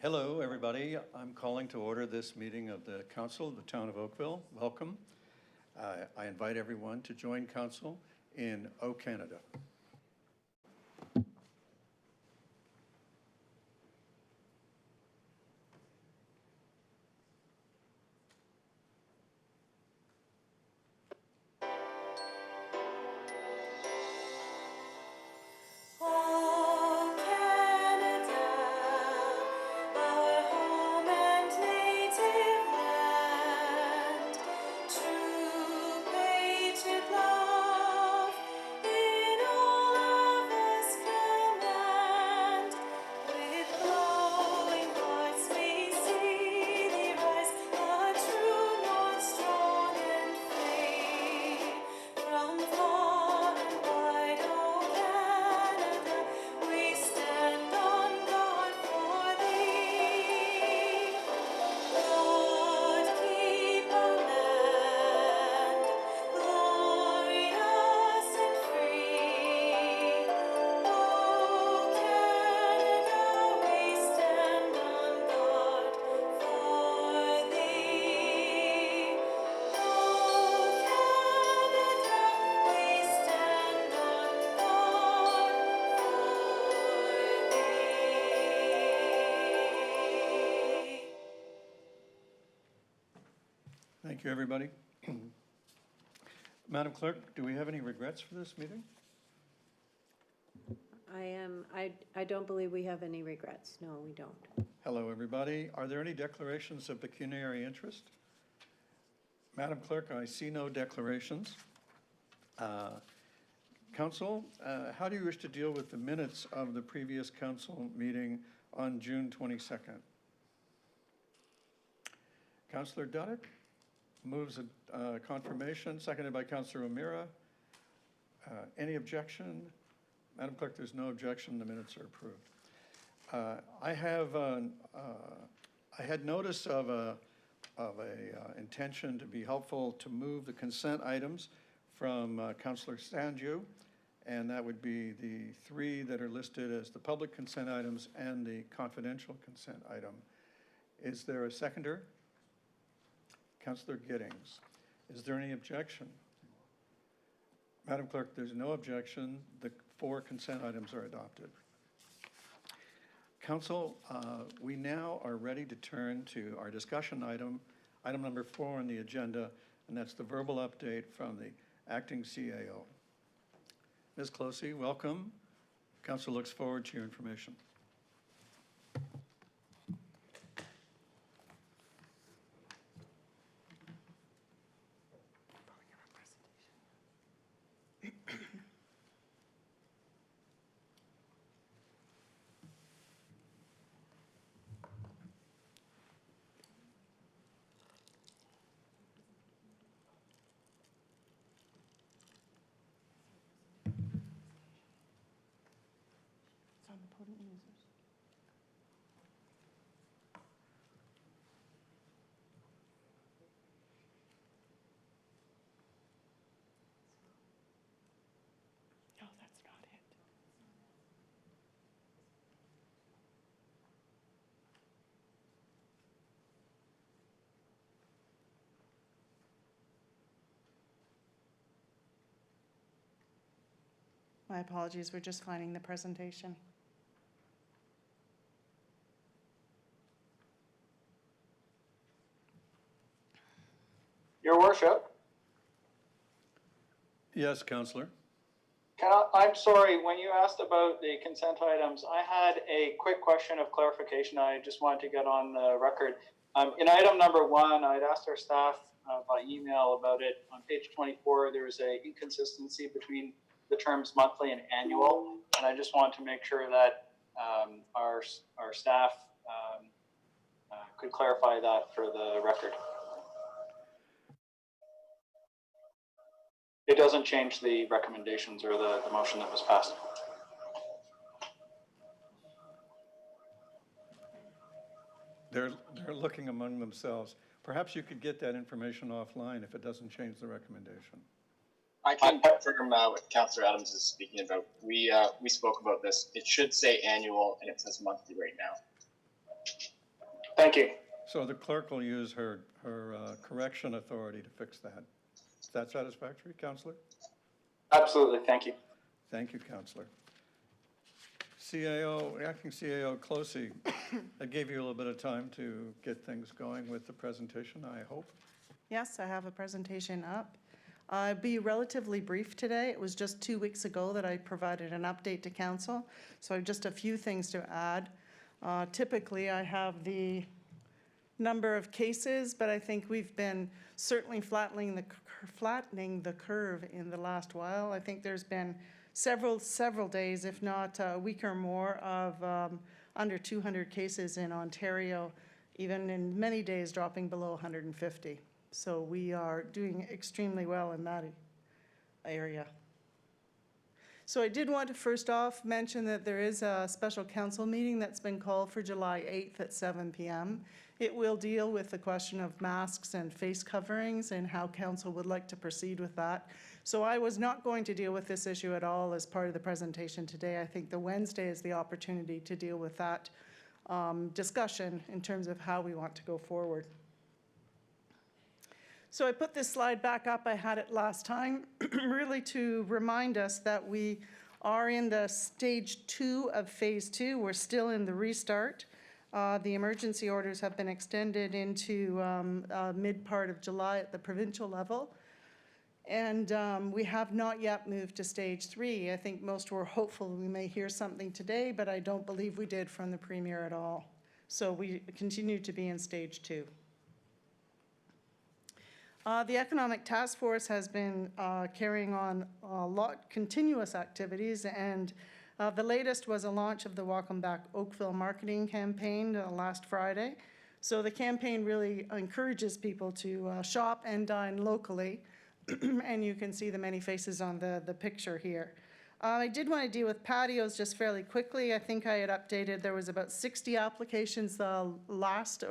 Hello, everybody. I'm calling to order this meeting of the Council of the Town of Oakville. Welcome. I invite everyone to join Council in O Canada. Thank you, everybody. Madam Clerk, do we have any regrets for this meeting? I don't believe we have any regrets. No, we don't. Hello, everybody. Are there any declarations of pecuniary interest? Madam Clerk, I see no declarations. Council, how do you wish to deal with the minutes of the previous council meeting on June 22nd? Councillor Duddick moves a confirmation, seconded by Councillor O'Meara. Any objection? Madam Clerk, there's no objection. The minutes are approved. I had notice of a intention to be helpful to move the consent items from Councillor Sanju, and that would be the three that are listed as the public consent items and the confidential consent item. Is there a seconder? Councillor Giddings. Is there any objection? Madam Clerk, there's no objection. The 4 consent items are adopted. Council, we now are ready to turn to our discussion item number 4 on the agenda, and that's the verbal update from the acting CAO. Ms. Closey, welcome. Council looks forward to your information. No, that's not it. My apologies, we're just finding the presentation. Your Worship, Yes, Councillor. I'm sorry, when you asked about the consent items, I had a quick question of clarification I just wanted to get on the record. In item number 1, I'd asked our staff by email about it. On page 24, there's an inconsistency between the terms monthly and annual, and I just wanted to make sure that our staff could clarify that for the record. It doesn't change the recommendations or the motion that was passed. They're looking among themselves. Perhaps you could get that information offline if it doesn't change the recommendation. I can confirm what Councillor Adams is speaking about. We spoke about this. It should say annual, and it says monthly right now. Thank you. So the clerk will use her correction authority to fix that. Is that satisfactory, Counselor? Absolutely. Thank you. Thank you, Counselor. Acting CAO Closey, I gave you a little bit of time to get things going with the presentation, I hope. Yes, I have a presentation up. I'll be relatively brief today. It was just 2 weeks ago that I provided an update to council, so I have just a few things to add. Typically, I have the number of cases, but I think we've been certainly flattening the curve in the last while. I think there's been several days, if not a week or more, of under 200 cases in Ontario, even in many days dropping below 150. So we are doing extremely well in that area. So I did want to first off mention that there is a special council meeting that's been called for July 8th at 7 p.m. It will deal with the question of masks and face coverings and how council would like to proceed with that. So I was not going to deal with this issue at all as part of the presentation today. I think the Wednesday is the opportunity to deal with that discussion in terms of how we want to go forward. So I put this slide back up. I had it last time, really to remind us that we are in the stage 2 of phase 2. We're still in the restart. The emergency orders have been extended into mid part of July at the provincial level. And we have not yet moved to stage 3. I think most were hopeful we may hear something today, but I don't believe we did from the Premier at all. So we continue to be in stage 2. The Economic Task Force has been carrying on a lot continuous activities, and the latest was a launch of the Welcome Back Oakville marketing campaign last Friday. So the campaign really encourages people to shop and dine locally, and you can see the many faces on the picture here. I did want to deal with patios just fairly quickly. I think I had updated there was about 60 applications in the last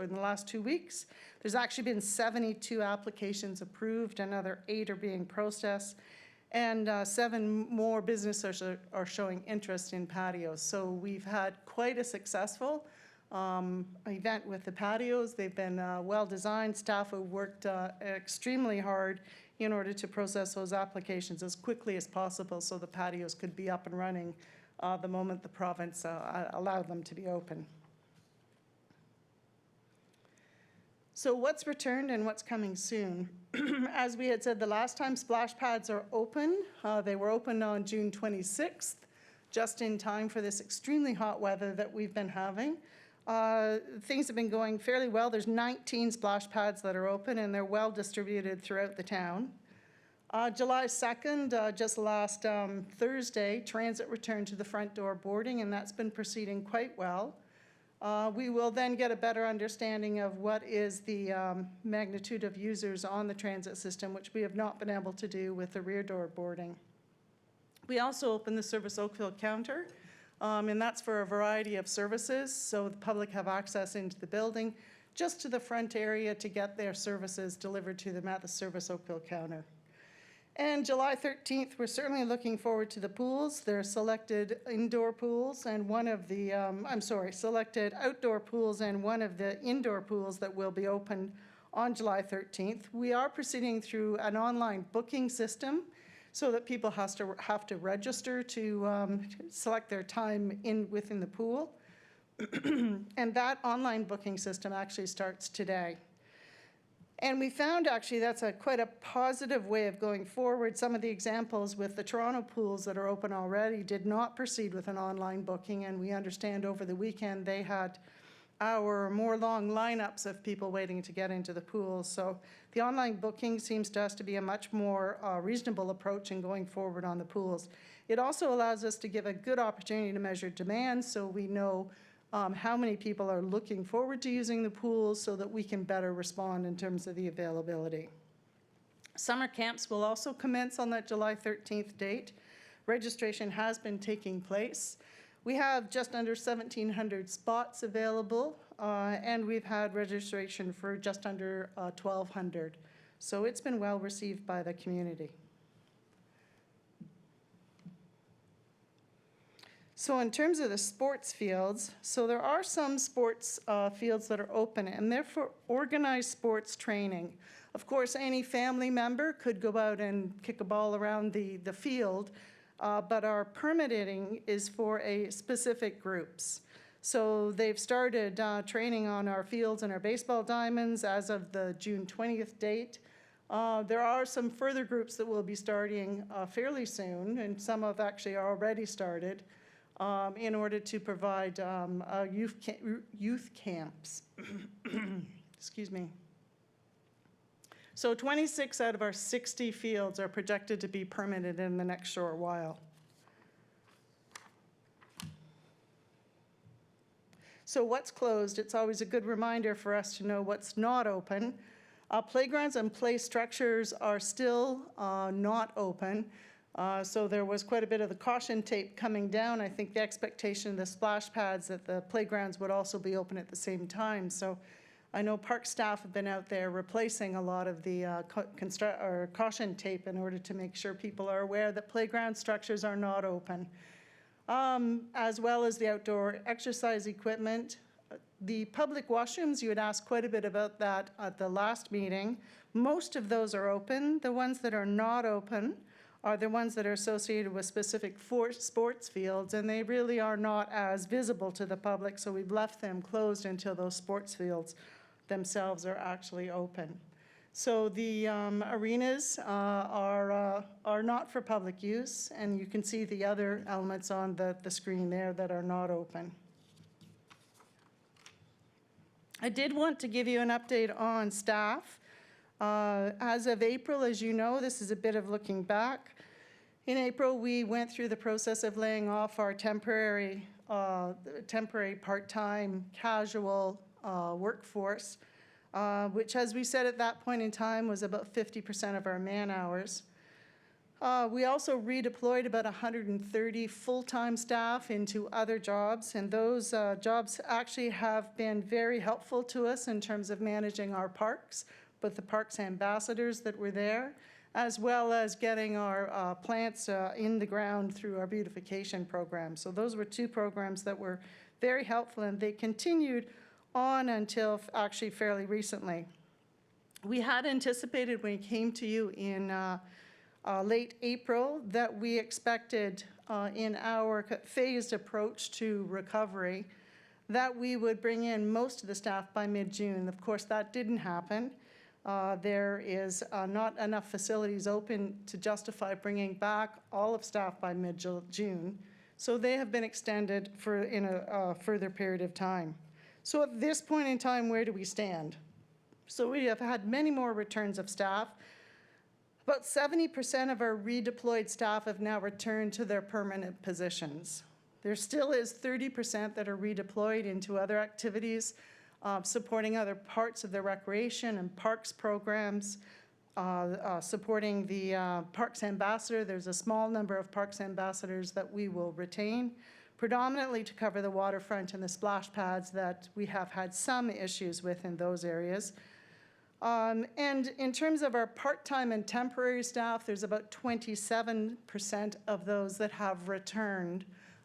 2 weeks. There's actually been 72 applications approved, another 8 are being processed, and 7 more businesses are showing interest in patios. So we've had quite a successful event with the patios. They've been well designed. Staff have worked extremely hard in order to process those applications as quickly as possible so the patios could be up and running the moment the province allowed them to be open. So what's returned and what's coming soon? As we had said the last time, splash pads are open. They were open on June 26th, just in time for this extremely hot weather that we've been having. Things have been going fairly well. There's 19 splash pads that are open, and they're well distributed throughout the town. July 2nd, just last Thursday, transit returned to the front door boarding, and that's been proceeding quite well. We will then get a better understanding of what is the magnitude of users on the transit system, which we have not been able to do with the rear door boarding. We also opened the Service Oakville counter, and that's for a variety of services, so the public have access into the building, just to the front area to get their services delivered to them at the Service Oakville counter. And July 13th, we're certainly looking forward to the pools. There are selected indoor pools and one of the, selected outdoor pools and one of the indoor pools that will be open on July 13th. We are proceeding through an online booking system so that people have to register to select their time within the pool. And that online booking system actually starts today. And we found actually that's quite a positive way of going forward. Some of the examples with the Toronto pools that are open already did not proceed with an online booking, and we understand over the weekend they had hour or more long lineups of people waiting to get into the pools. So the online booking seems to us to be a much more reasonable approach in going forward on the pools. It also allows us to give a good opportunity to measure demand so we know how many people are looking forward to using the pools so that we can better respond in terms of the availability. Summer camps will also commence on that July 13th date. Registration has been taking place. We have just under 1,700 spots available, and we've had registration for just under 1,200. So it's been well received by the community. So in terms of the sports fields, so there are some sports fields that are open, and they're for organized sports training. Of course, any family member could go out and kick a ball around the field, but our permitting is for a specific groups. So they've started training on our fields and our baseball diamonds as of the June 20th date. There are some further groups that will be starting fairly soon, and some have actually already started, in order to provide youth camps. Excuse me. So 26 out of our 60 fields are projected to be permitted in the next short while. So what's closed? It's always a good reminder for us to know what's not open. Playgrounds and play structures are still not open. So there was quite a bit of the caution tape coming down. I think the expectation of the splash pads that the playgrounds would also be open at the same time. So I know park staff have been out there replacing a lot of the caution tape in order to make sure people are aware that playground structures are not open. As well as the outdoor exercise equipment. The public washrooms, you had asked quite a bit about that at the last meeting. Most of those are open. The ones that are not open are the ones that are associated with specific sports fields, and they really are not as visible to the public, so we've left them closed until those sports fields themselves are actually open. So the arenas are not for public use, and you can see the other elements on the screen there that are not open. I did want to give you an update on staff. As of April, as you know, this is a bit of looking back. In April, we went through the process of laying off our temporary part-time, casual workforce, which, as we said at that point in time, was about 50% of our man-hours. We also redeployed about 130 full-time staff into other jobs, and those jobs actually have been very helpful to us in terms of managing our parks, both the parks ambassadors that were there, as well as getting our plants in the ground through our beautification program. So those were two programs that were very helpful, and they continued on until actually fairly recently. We had anticipated when we came to you in late April that we expected in our phased approach to recovery that we would bring in most of the staff by mid-June. Of course, that didn't happen. There is not enough facilities open to justify bringing back all of staff by mid-June, so they have been extended in a further period of time. So at this point in time, where do we stand? So we have had many more returns of staff. About 70% of our redeployed staff have now returned to their permanent positions. There still is 30% that are redeployed into other activities, supporting other parts of the recreation and parks programs, supporting the Parks Ambassador. There's a small number of Parks Ambassadors that we will retain, predominantly to cover the waterfront and the splash pads that we have had some issues with in those areas. And in terms of our part-time and temporary staff, there's about 27% of those that have returned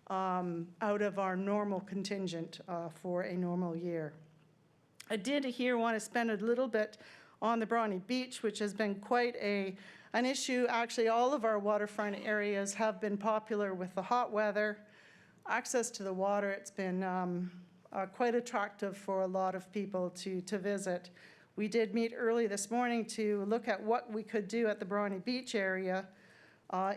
out of our normal contingent for a normal year. I did here want to spend a little bit on the Brawny Beach, which has been quite an issue. Actually, all of our waterfront areas have been popular with the hot weather. Access to the water, it's been quite attractive for a lot of people to visit. We did meet early this morning to look at what we could do at the Brawny Beach area,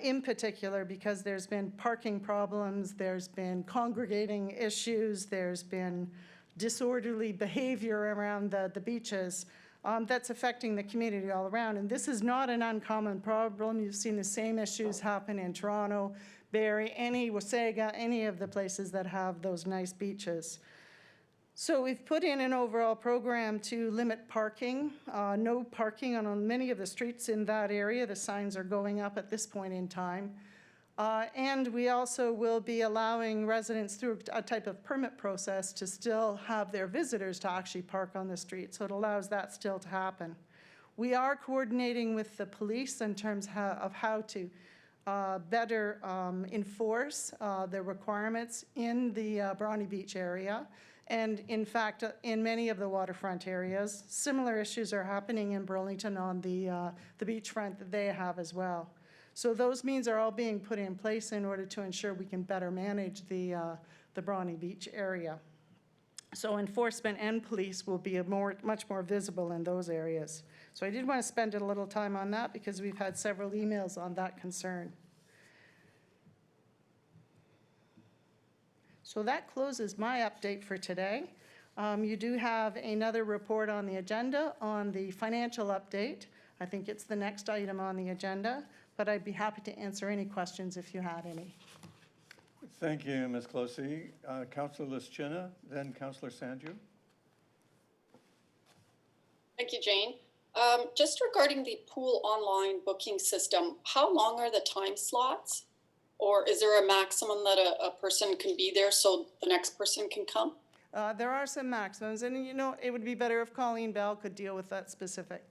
in particular because there's been parking problems, there's been congregating issues, there's been disorderly behavior around the beaches that's affecting the community all around. And this is not an uncommon problem. You've seen the same issues happen in Toronto, Barrie, Wasaga, any of the places that have those nice beaches. So we've put in an overall program to limit parking, no parking on many of the streets in that area. The signs are going up at this point in time. And we also will be allowing residents through a type of permit process to still have their visitors to actually park on the street. So it allows that still to happen. We are coordinating with the police in terms of how to better enforce the requirements in the Brawny Beach area. And in fact, in many of the waterfront areas, similar issues are happening in Burlington on the beachfront that they have as well. So those means are all being put in place in order to ensure we can better manage the Brawny Beach area. So enforcement and police will be much more visible in those areas. So I did want to spend a little time on that because we've had several emails on that concern. So that closes my update for today. You do have another report on the agenda on the financial update. I think it's the next item on the agenda, but I'd be happy to answer any questions if you had any. Thank you, Ms. Closey. Councillor Lischina, then Councillor Sanju. Thank you, Jane. Just regarding the pool online booking system, how long are the time slots? Or is there a maximum that a person can be there so the next person can come? There are some maximums, and you know, it would be better if Colleen Bell could deal with that specific.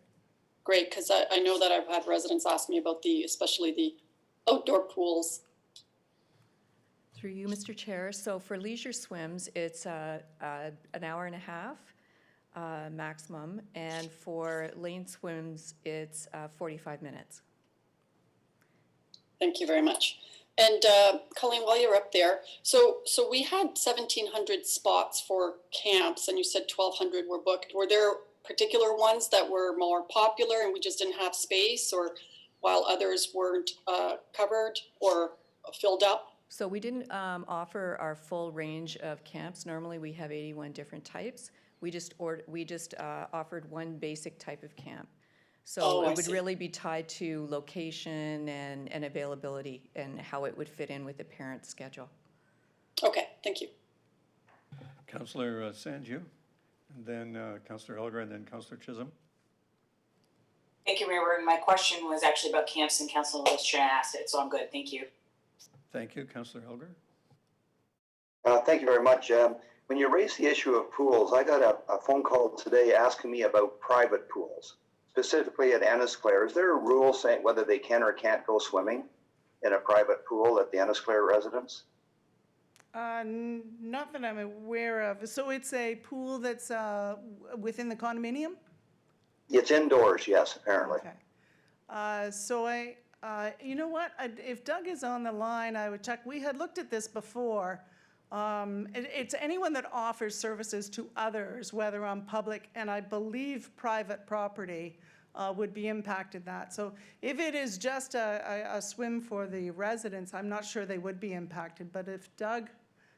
Great, because I know that I've had residents ask me about especially the outdoor pools. Through you, Mr. Chair. So for leisure swims, it's an hour and a half maximum, and for lane swims, it's 45 minutes. Thank you very much. And Colleen, while you're up there, so we had 1,700 spots for camps, and you said 1,200 were booked. Were there particular ones that were more popular and we just didn't have space, or while others weren't covered or filled up? So we didn't offer our full range of camps. Normally we have 81 different types. We just offered one basic type of camp. So it would really be tied to location and availability and how it would fit in with the parent's schedule. Okay, thank you. Councillor Sanju, and then Councillor Elgar, and then Councillor Chisholm. Thank you, Mayor. My question was actually about camps, and Councillor Lischina asked it, so I'm good. Thank you. Thank you, Councillor Elgar. Thank you very much. When you raised the issue of pools, I got a phone call today asking me about private pools, specifically at Ennisclair. Is there a rule saying whether they can or can't go swimming in a private pool at the Ennisclair residence? Not that I'm aware of. So it's a pool that's within the condominium? It's indoors, yes, apparently. Okay. You know what? If Doug is on the line, I would check. We had looked at this before. It's anyone that offers services to others, whether on public and I believe private property would be impacted that. So if it is just a swim for the residents, I'm not sure they would be impacted. But if Doug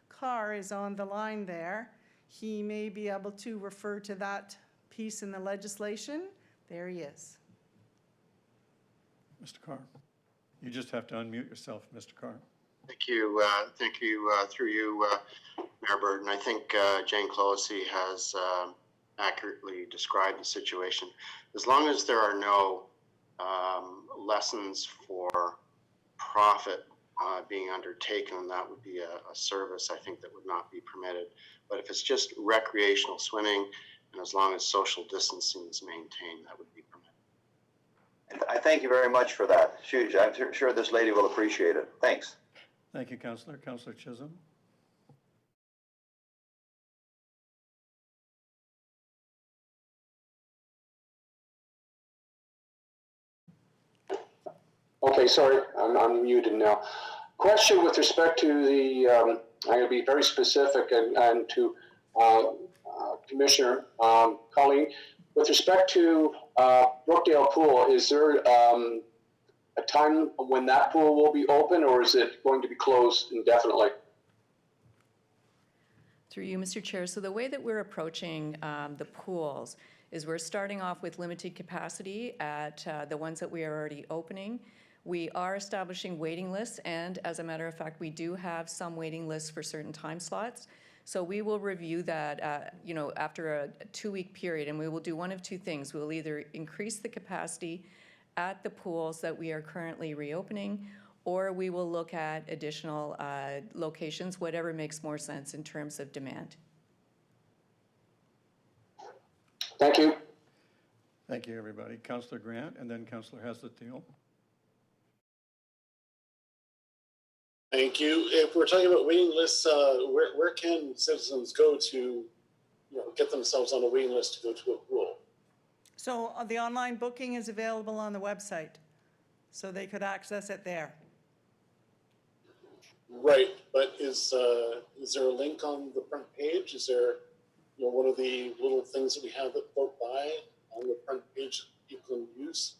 Carr is on the line there, he may be able to refer to that piece in the legislation. There he is. Mr. Carr. You just have to unmute yourself, Mr. Carr. Thank you. Through you, Mayor Burton. I think Jane Closey has accurately described the situation. As long as there are no lessons for profit being undertaken, that would be a service I think that would not be permitted. But if it's just recreational swimming, and as long as social distancing is maintained, that would be permitted. I thank you very much for that. I'm sure this lady will appreciate it. Thanks. Thank you, Councillor. Councillor Chisholm. Okay, sorry, I'm muted now. Question with respect to the, I'm going to be very specific and to Commissioner Colleen. With respect to Brookdale Pool, is there a time when that pool will be open, or is it going to be closed indefinitely? Through you, Mr. Chair. So the way that we're approaching the pools is we're starting off with limited capacity at the ones that we are already opening. We are establishing waiting lists, and as a matter of fact, we do have some waiting lists for certain time slots. So we will review that, after a 2-week period, and we will do one of two things. We'll either increase the capacity at the pools that we are currently reopening, or we will look at additional locations, whatever makes more sense in terms of demand. Thank you. Thank you, everybody. Councillor Grant, and then Councillor Haslett-Thiel. Thank you. If we're talking about waiting lists, where can citizens go to, get themselves on a waiting list to go to a pool? So the online booking is available on the website, so they could access it there. Right, but is there a link on the front page? Is there, one of the little things that we have that float by on the front page that people can use?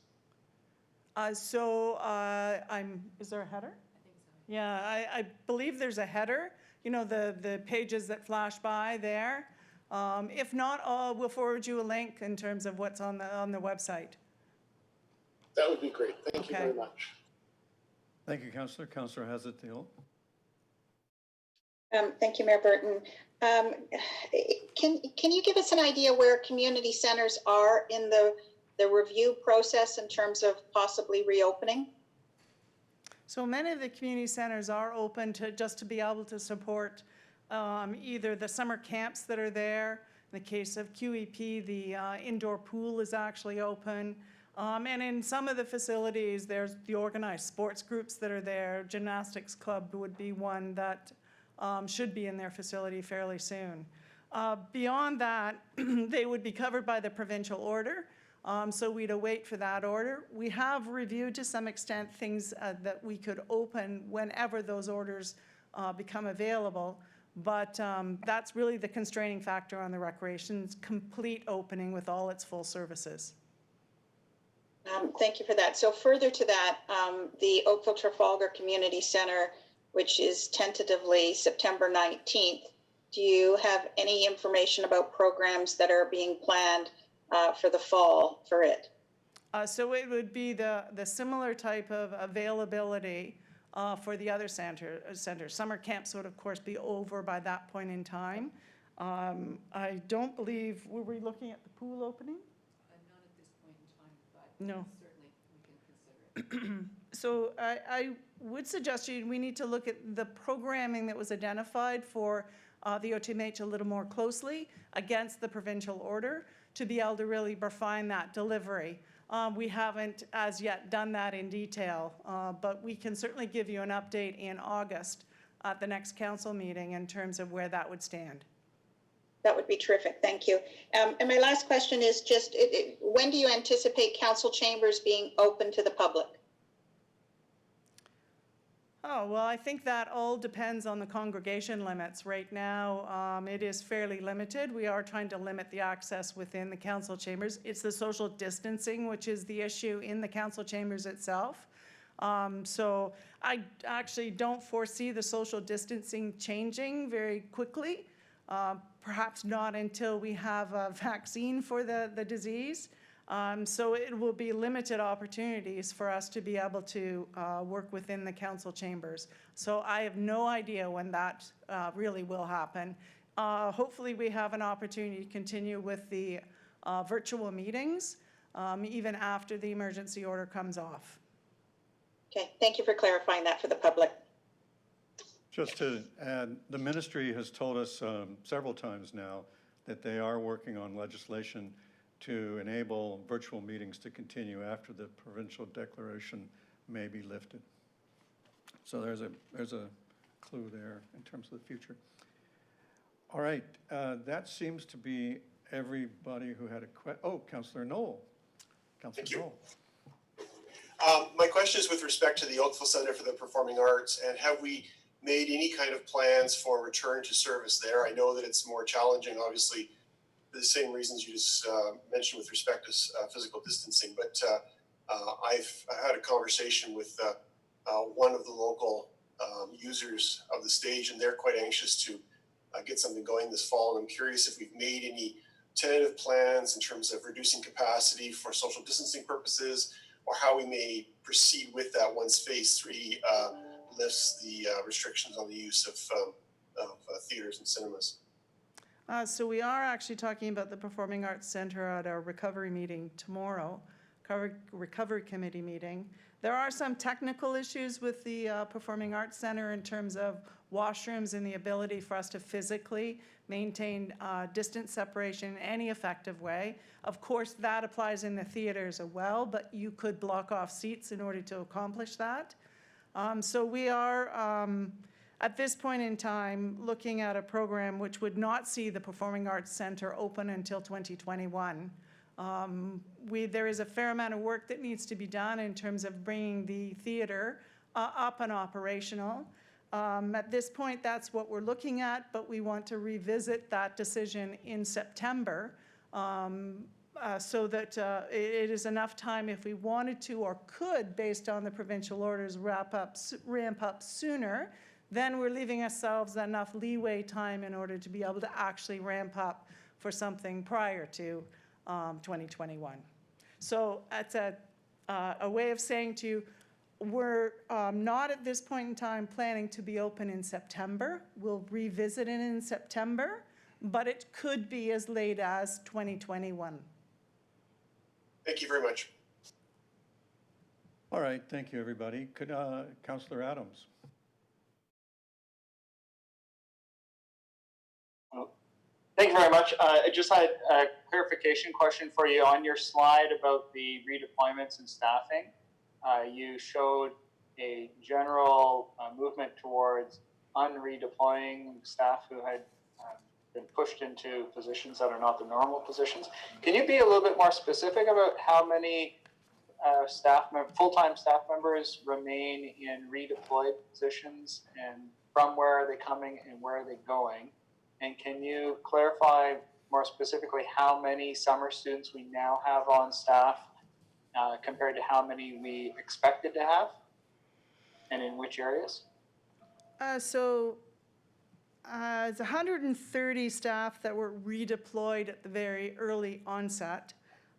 Is there a header? Yeah, I believe there's a header, the pages that flash by there. If not, we'll forward you a link in terms of what's on the website. That would be great. Thank you very much. Thank you, Councillor. Councillor Hazard-Thiel. Thank you, Mayor Burton. Can you give us an idea where community centers are in the review process in terms of possibly reopening? So many of the community centers are open to be able to support either the summer camps that are there. In the case of QEP, the indoor pool is actually open. And in some of the facilities, there's the organized sports groups that are there. Gymnastics club would be one that should be in their facility fairly soon. Beyond that, they would be covered by the provincial order. So we'd await for that order. We have reviewed to some extent things that we could open whenever those orders become available. But that's really the constraining factor on the recreation's complete opening with all its full services. Thank you for that. So further to that, the Oakville Trafalgar Community Center, which is tentatively September 19th, do you have any information about programs that are being planned for the fall for it? So it would be the similar type of availability for the other centers. Summer camps would, of course, be over by that point in time. I don't believe, were we looking at the pool opening? Not at this point in time, but no. Certainly we can consider it. So I would suggest we need to look at the programming that was identified for the OTMH a little more closely against the provincial order to be able to really refine that delivery. We haven't as yet done that in detail, but we can certainly give you an update in August at the next council meeting in terms of where that would stand. That would be terrific. Thank you. And my last question is just, when do you anticipate council chambers being open to the public? Oh, well, I think that all depends on the congregation limits. Right now, it is fairly limited. We are trying to limit the access within the council chambers. It's the social distancing, which is the issue in the council chambers itself. So I actually don't foresee the social distancing changing very quickly. Perhaps not until we have a vaccine for the disease. So it will be limited opportunities for us to be able to work within the council chambers. So I have no idea when that really will happen. Hopefully we have an opportunity to continue with the virtual meetings even after the emergency order comes off. Okay, thank you for clarifying that for the public. Just to add, the ministry has told us several times now that they are working on legislation to enable virtual meetings to continue after the provincial declaration may be lifted. So there's a clue there in terms of the future. All right, that seems to be everybody who had a question. Oh, Councillor Knoll. Councillor Knoll. My question is with respect to the Oakville Center for the Performing Arts, and have we made any kind of plans for return to service there? I know that it's more challenging, obviously, for the same reasons you just mentioned with respect to physical distancing, but I've had a conversation with one of the local users of the stage, and they're quite anxious to get something going this fall, and I'm curious if we've made any tentative plans in terms of reducing capacity for social distancing purposes, or how we may proceed with that once phase 3 lifts the restrictions on the use of theaters and cinemas. So we are actually talking about the Performing Arts Center at our recovery meeting tomorrow, recovery committee meeting. There are some technical issues with the Performing Arts Center in terms of washrooms and the ability for us to physically maintain distance separation in any effective way. Of course, that applies in the theaters as well, but you could block off seats in order to accomplish that. So we are, at this point in time, looking at a program which would not see the Performing Arts Center open until 2021. There is a fair amount of work that needs to be done in terms of bringing the theater up and operational. At this point, that's what we're looking at, but we want to revisit that decision in September so that it is enough time if we wanted to or could, based on the provincial orders, ramp up sooner. Then we're leaving ourselves enough leeway time in order to be able to actually ramp up for something prior to 2021. So that's a way of saying to you, we're not at this point in time planning to be open in September. We'll revisit it in September, but it could be as late as 2021. Thank you very much. All right, thank you, everybody. Could Councillor Adams? Thank you very much. I just had a clarification question for you on your slide about the redeployments and staffing. You showed a general movement towards unredeploying staff who had been pushed into positions that are not the normal positions. Can you be a little bit more specific about how many full-time staff members remain in redeployed positions, and from where are they coming and where are they going? And can you clarify more specifically how many summer students we now have on staff compared to how many we expected to have, and in which areas? It's 130 staff that were redeployed at the very early onset.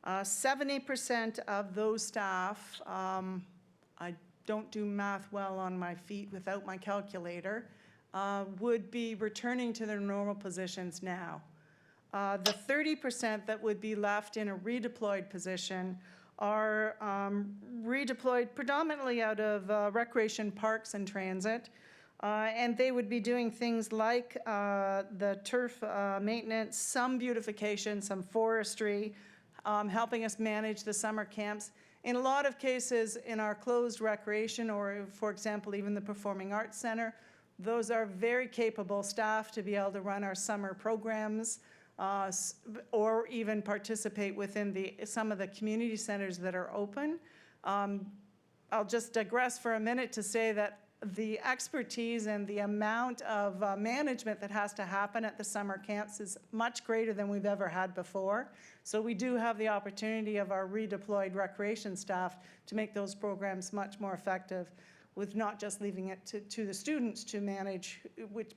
70% of those staff, I don't do math well on my feet without my calculator, would be returning to their normal positions now. The 30% that would be left in a redeployed position are redeployed predominantly out of recreation, parks, and transit. And they would be doing things like the turf maintenance, some beautification, some forestry, helping us manage the summer camps. In a lot of cases in our closed recreation, or for example, even the Performing Arts Center, those are very capable staff to be able to run our summer programs or even participate within some of the community centers that are open. I'll just digress for a minute to say that the expertise and the amount of management that has to happen at the summer camps is much greater than we've ever had before. So we do have the opportunity of our redeployed recreation staff to make those programs much more effective, with not just leaving it to the students to manage,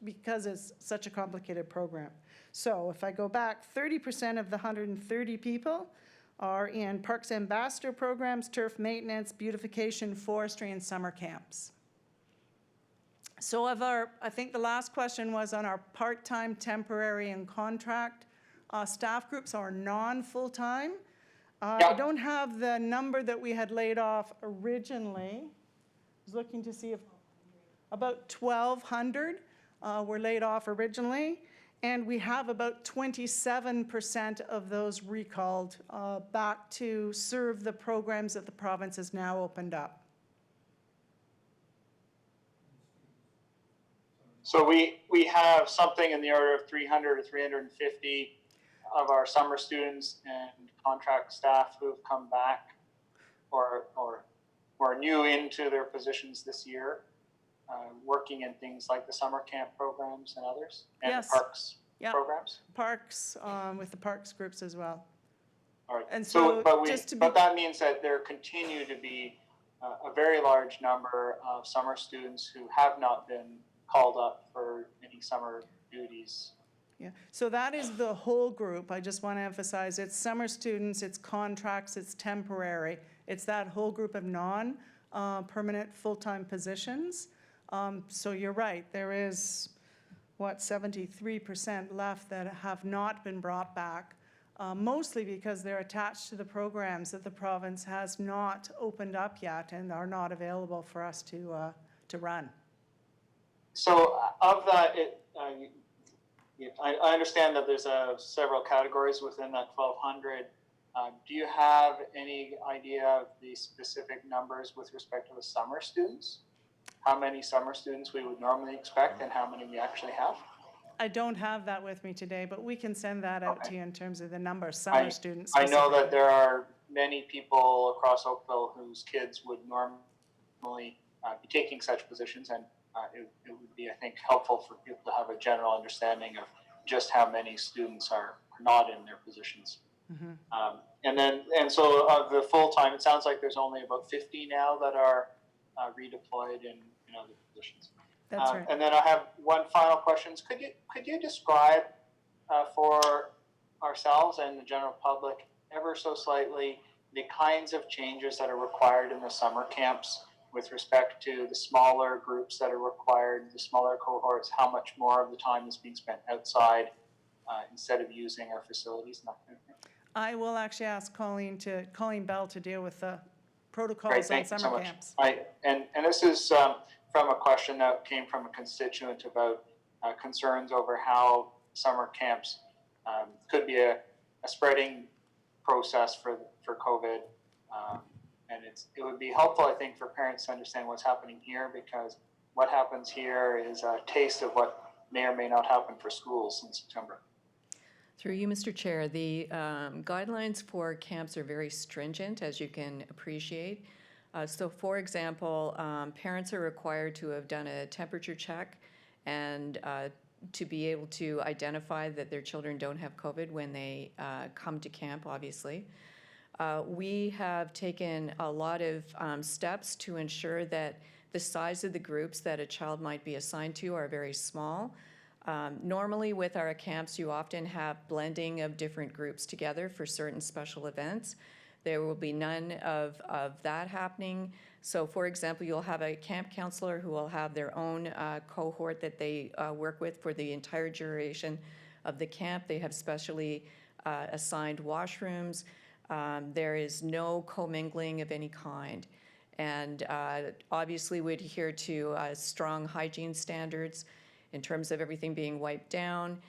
because it's such a complicated program. So if I go back, 30% of the 130 people are in Parks Ambassador programs, turf maintenance, beautification, forestry, and summer camps. So I think the last question was on our part-time, temporary, and contract staff groups, or non-full-time. I don't have the number that we had laid off originally. I was looking to see if about 1,200 were laid off originally, and we have about 27% of those recalled back to serve the programs that the province has now opened up. So we have something in the order of 300 or 350 of our summer students and contract staff who have come back or are new into their positions this year, working in things like the summer camp programs and others, and yes. the parks programs. Parks, with the parks groups as well. All right. And but that means that there continue to be a very large number of summer students who have not been called up for any summer duties. Yeah, so that is the whole group. I just want to emphasize it's summer students, it's contracts, it's temporary. It's that whole group of non-permanent full-time positions. So you're right, there is, 73% left that have not been brought back, mostly because they're attached to the programs that the province has not opened up yet and are not available for us to run. So of that, I understand that there's several categories within that 1,200. Do you have any idea of the specific numbers with respect to the summer students? how many summer students we would normally expect and how many we actually have? I don't have that with me today, but we can send that out to you in terms of the number of summer I- students. I know that specifically. there are many people across Oakville whose kids would normally be taking such positions, and it would be, I think, helpful for people to have a general understanding of just how many students are not in their positions. And so of the full time, it sounds like there's only about 50 now that are redeployed in other positions. That's right. And then I have one final question. Could you describe for ourselves and the general public ever so slightly the kinds of changes that are required in the summer camps with respect to the smaller groups that are required, the smaller cohorts, how much more of the time is being spent outside instead of using our facilities and that kind of thing? I will actually ask Colleen Bell to deal with the protocols Great, on thank you so summer much. camps. And this is from a question that came from a constituent about concerns over how summer camps could be a spreading process for COVID. And it would be helpful, I think, for parents to understand what's happening here, because what happens here is a taste of what may or may not happen for schools in September. Through you, Mr. Chair, the guidelines for camps are very stringent, as you can appreciate. So, for example, parents are required to have done a temperature check and to be able to identify that their children don't have COVID when they come to camp, obviously. We have taken a lot of steps to ensure that the size of the groups that a child might be assigned to are very small. Normally with our camps, you often have blending of different groups together for certain special events. There will be none of that happening. So for example, you'll have a camp counselor who will have their own cohort that they work with for the entire duration of the camp. They have specially assigned washrooms. There is no commingling of any kind. And obviously we adhere to strong hygiene standards in terms of everything being wiped down.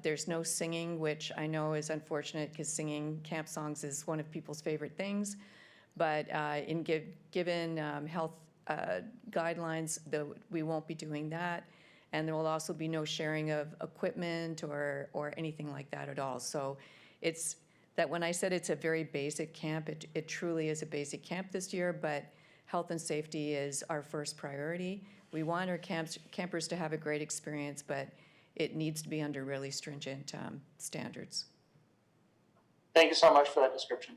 There's no singing, which I know is unfortunate because singing camp songs is one of people's favorite things. But given health guidelines, we won't be doing that. And there will also be no sharing of equipment or anything like that at all. So it's that when I said it's a very basic camp, it truly is a basic camp this year, but health and safety is our first priority. We want our campers to have a great experience, but it needs to be under really stringent standards. Thank you so much for that description.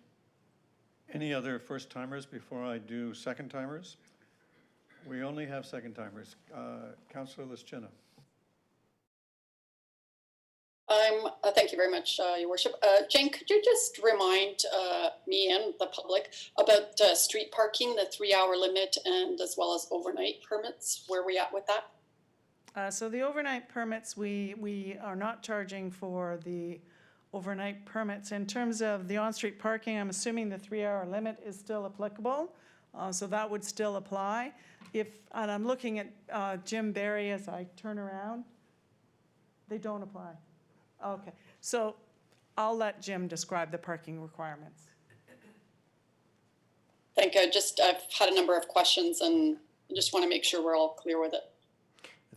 Any other first-timers before I do second-timers? We only have second-timers. Councillor Lischina. Thank you very much, Your Worship. Jane, could you just remind me and the public about street parking, the 3-hour limit, and as well as overnight permits? Where are we at with that? So the overnight permits, we are not charging for the overnight permits. In terms of the on-street parking, I'm assuming the 3-hour limit is still applicable. So that would still apply. And I'm looking at Jim Barry as I turn around. They don't apply. Okay, so I'll let Jim describe the parking requirements. Thank you. I've had a number of questions and I just want to make sure we're all clear with it.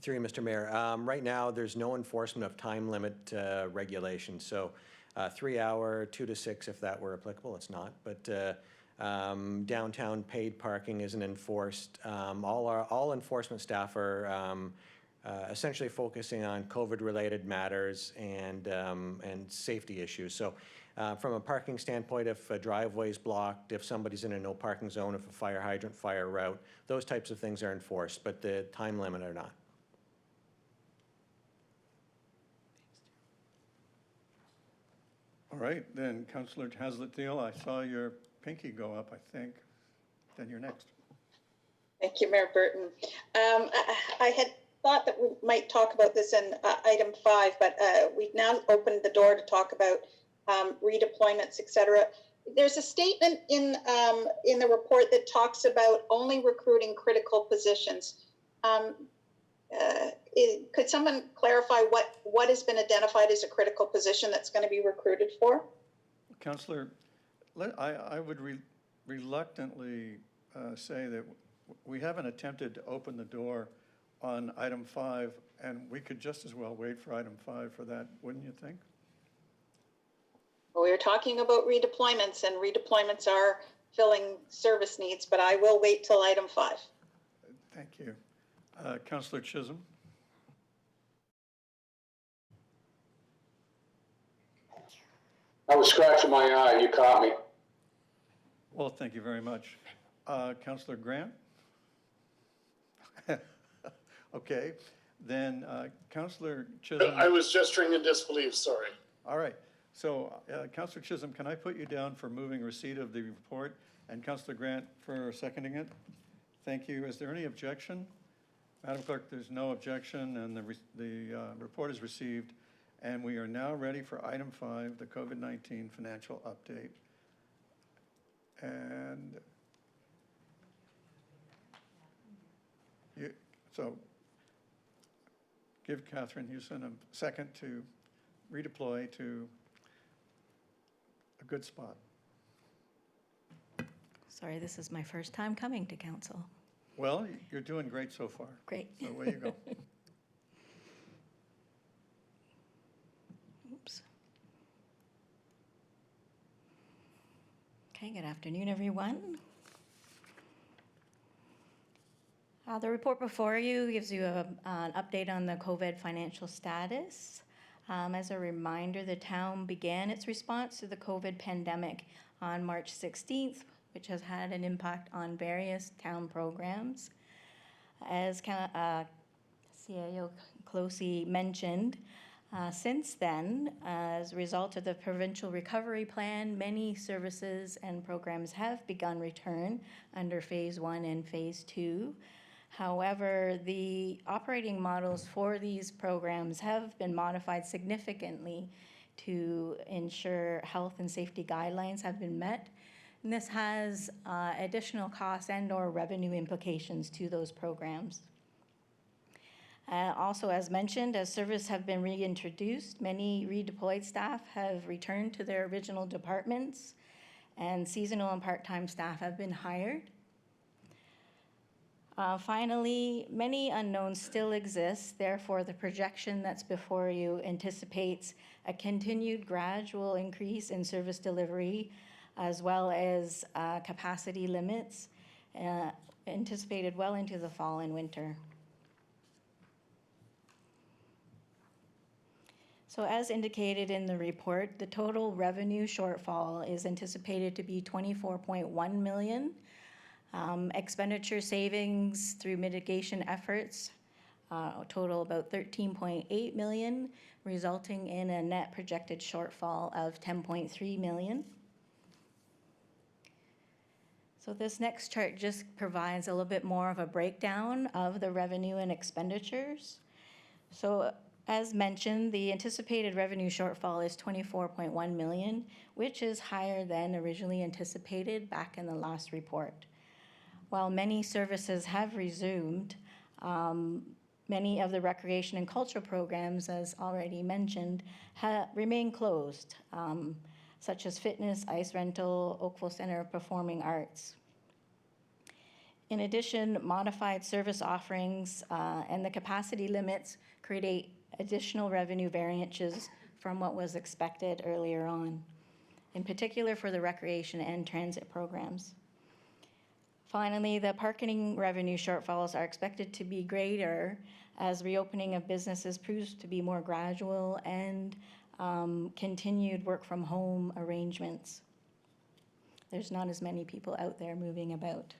Through you, Mr. Mayor. Right now, there's no enforcement of time limit regulations. So 3-hour, 2 to 6, if that were applicable, it's not. But downtown paid parking isn't enforced. All enforcement staff are essentially focusing on COVID-related matters and safety issues. So from a parking standpoint, if a driveway is blocked, if somebody's in a no parking zone, if a fire hydrant, fire route, those types of things are enforced, but the time limit are not. All right, then Councillor Haslett-Thiel, I saw your pinky go up, I think. Then you're next. Thank you, Mayor Burton. I had thought that we might talk about this in item 5, but we've now opened the door to talk about redeployments, et cetera. There's a statement in the report that talks about only recruiting critical positions. Could someone clarify what has been identified as a critical position that's going to be recruited for? Councillor, I would reluctantly say that we haven't attempted to open the door on item 5, and we could just as well wait for item 5 for that, wouldn't you think? We were talking about redeployments, and redeployments are filling service needs, but I will wait till item 5. Thank you. Councillor Chisholm? I was scratching my eye. You caught me. Well, thank you very much. Councillor Grant? Okay, then Councillor Chisholm. I was gesturing in disbelief, sorry. All right, so Councillor Chisholm, can I put you down for moving receipt of the report, and Councillor Grant for seconding it? Thank you. Is there any objection? Madam Clerk, there's no objection, and the report is received, and we are now ready for item 5, the COVID-19 financial update. And so give Catherine Houston a second to redeploy to a good spot. Sorry, this is my first time coming to council. Well, you're doing great so far. Great. So away you go. Oops. Okay, good afternoon, everyone. The report before you gives you an update on the COVID financial status. As a reminder, the town began its response to the COVID pandemic on March 16th, which has had an impact on various town programs. As CIO Closey mentioned, since then, as a result of the provincial recovery plan, many services and programs have begun return under phase 1 and phase 2. However, the operating models for these programs have been modified significantly to ensure health and safety guidelines have been met. And this has additional costs and/or revenue implications to those programs. Also, as mentioned, as service have been reintroduced, many redeployed staff have returned to their original departments, and seasonal and part-time staff have been hired. Finally, many unknowns still exist. Therefore, the projection that's before you anticipates a continued gradual increase in service delivery, as well as capacity limits anticipated well into the fall and winter. So as indicated in the report, the total revenue shortfall is anticipated to be 24.1 million. Expenditure savings through mitigation efforts total about 13.8 million, resulting in a net projected shortfall of 10.3 million. So this next chart just provides a little bit more of a breakdown of the revenue and expenditures. So as mentioned, the anticipated revenue shortfall is 24.1 million, which is higher than originally anticipated back in the last report. While many services have resumed, many of the recreation and cultural programs, as already mentioned, remain closed, such as fitness, ice rental, Oakville Centre of Performing Arts. In addition, modified service offerings and the capacity limits create additional revenue variances from what was expected earlier on, in particular for the recreation and transit programs. Finally, the parking revenue shortfalls are expected to be greater as reopening of businesses proves to be more gradual and continued work from home arrangements. There's not as many people out there moving about.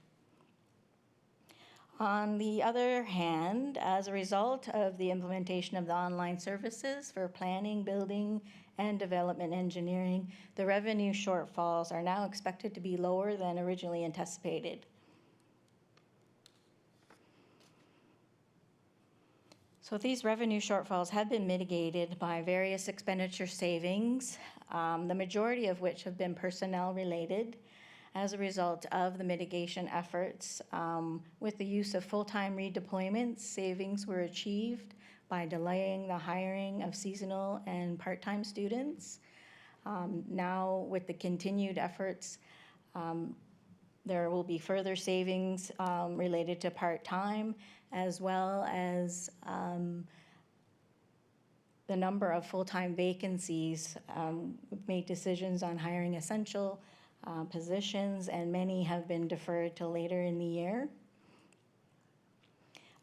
On the other hand, as a result of the implementation of the online services for planning, building, and development engineering, the revenue shortfalls are now expected to be lower than originally anticipated. So these revenue shortfalls have been mitigated by various expenditure savings, the majority of which have been personnel related as a result of the mitigation efforts. With the use of full-time redeployments, savings were achieved by delaying the hiring of seasonal and part-time students. Now with the continued efforts, There will be further savings related to part-time, as well as the number of full-time vacancies. We've made decisions on hiring essential positions, and many have been deferred till later in the year.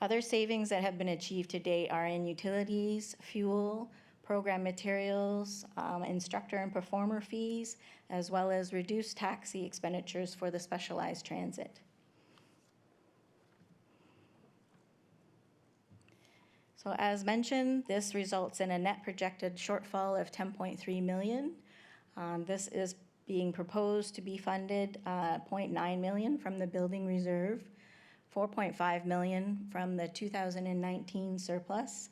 Other savings that have been achieved to date are in utilities, fuel, program materials, instructor and performer fees, as well as reduced taxi expenditures for the specialized transit. So as mentioned, this results in a net projected shortfall of 10.3 million. This is being proposed to be funded 0.9 million from the building reserve, 4.5 million from the 2019 surplus,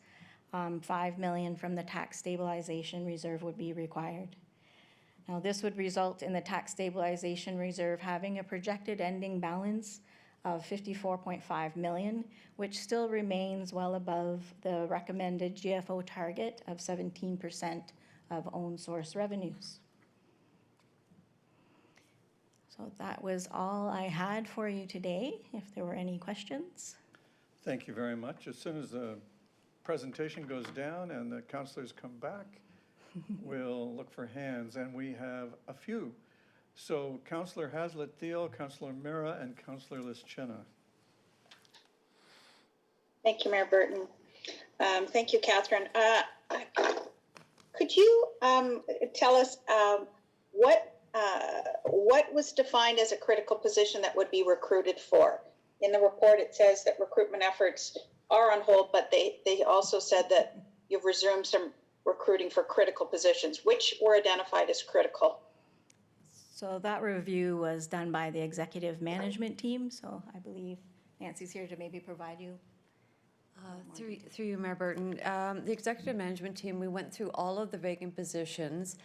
5 million from the tax stabilization reserve would be required. Now, this would result in the tax stabilization reserve having a projected ending balance of 54.5 million, which still remains well above the recommended GFO target of 17% of own source revenues. So that was all I had for you today, if there were any questions. Thank you very much. As soon as the presentation goes down and the councillors come back, we'll look for hands, and we have a few. So Councillor Hazlitt-Thiel, Councillor Mira, and Councillor Lischenna. Thank you, Mayor Burton. Thank you, Catherine. Could you tell us what was defined as a critical position that would be recruited for? In the report, it says that recruitment efforts are on hold, but they also said that you've resumed some recruiting for critical positions. Which were identified as critical? So that review was done by the executive management team, so I believe Nancy's here to maybe provide you. Through you, Mayor Burton. The executive management team, we went through all of the vacant positions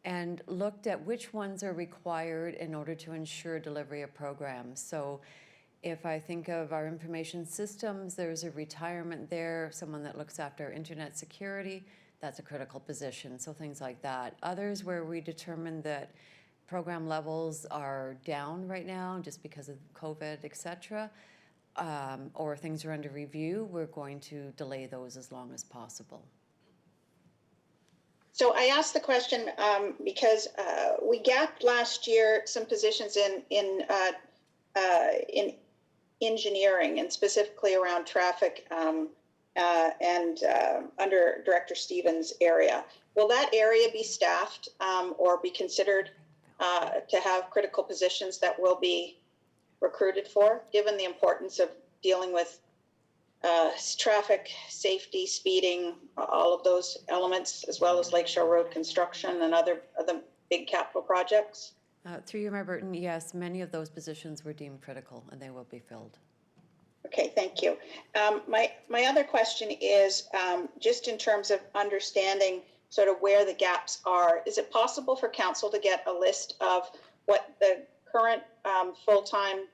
and looked at which ones are required in order to ensure delivery of programs. So if I think of our information systems, there's a retirement there, someone that looks after internet security, that's a critical position, so things like that. Others where we determined that program levels are down right now just because of COVID, et cetera, or things are under review, we're going to delay those as long as possible. So I asked the question because we gapped last year some positions in engineering, and specifically around traffic and under Director Stevens' area. Will that area be staffed or be considered to have critical positions that will be recruited for, given the importance of dealing with traffic, safety, speeding, all of those elements, as well as Lakeshore Road construction and other big capital projects? Through you, Mayor Burton, yes, many of those positions were deemed critical and they will be filled. Okay, thank you. My other question is just in terms of understanding sort of where the gaps are. Is it possible for council to get a list of what the current full-time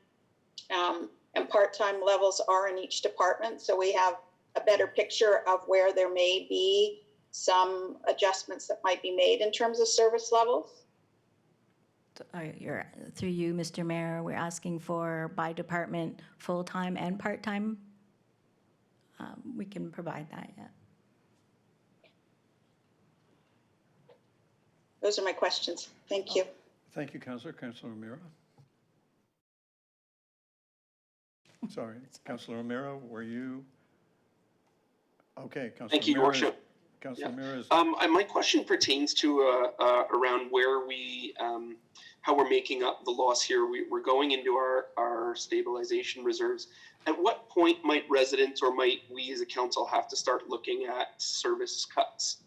and part-time levels are in each department, so we have a better picture of where there may be some adjustments that might be made in terms of service levels? Through you, Mr. Mayor, we're asking for by department, full-time and part-time. We can provide that, yeah. Those are my questions. Thank you. Thank you, Councillor. Councillor O'Meara. Sorry, Councillor O'Meara, were you? Okay, Councillor. Thank you, Your Worship. Councillor O'Meara is. My question pertains to around where we, how we're making up the loss here. We're going into our stabilization reserves. At what point might residents or might we as a council have to start looking at service cuts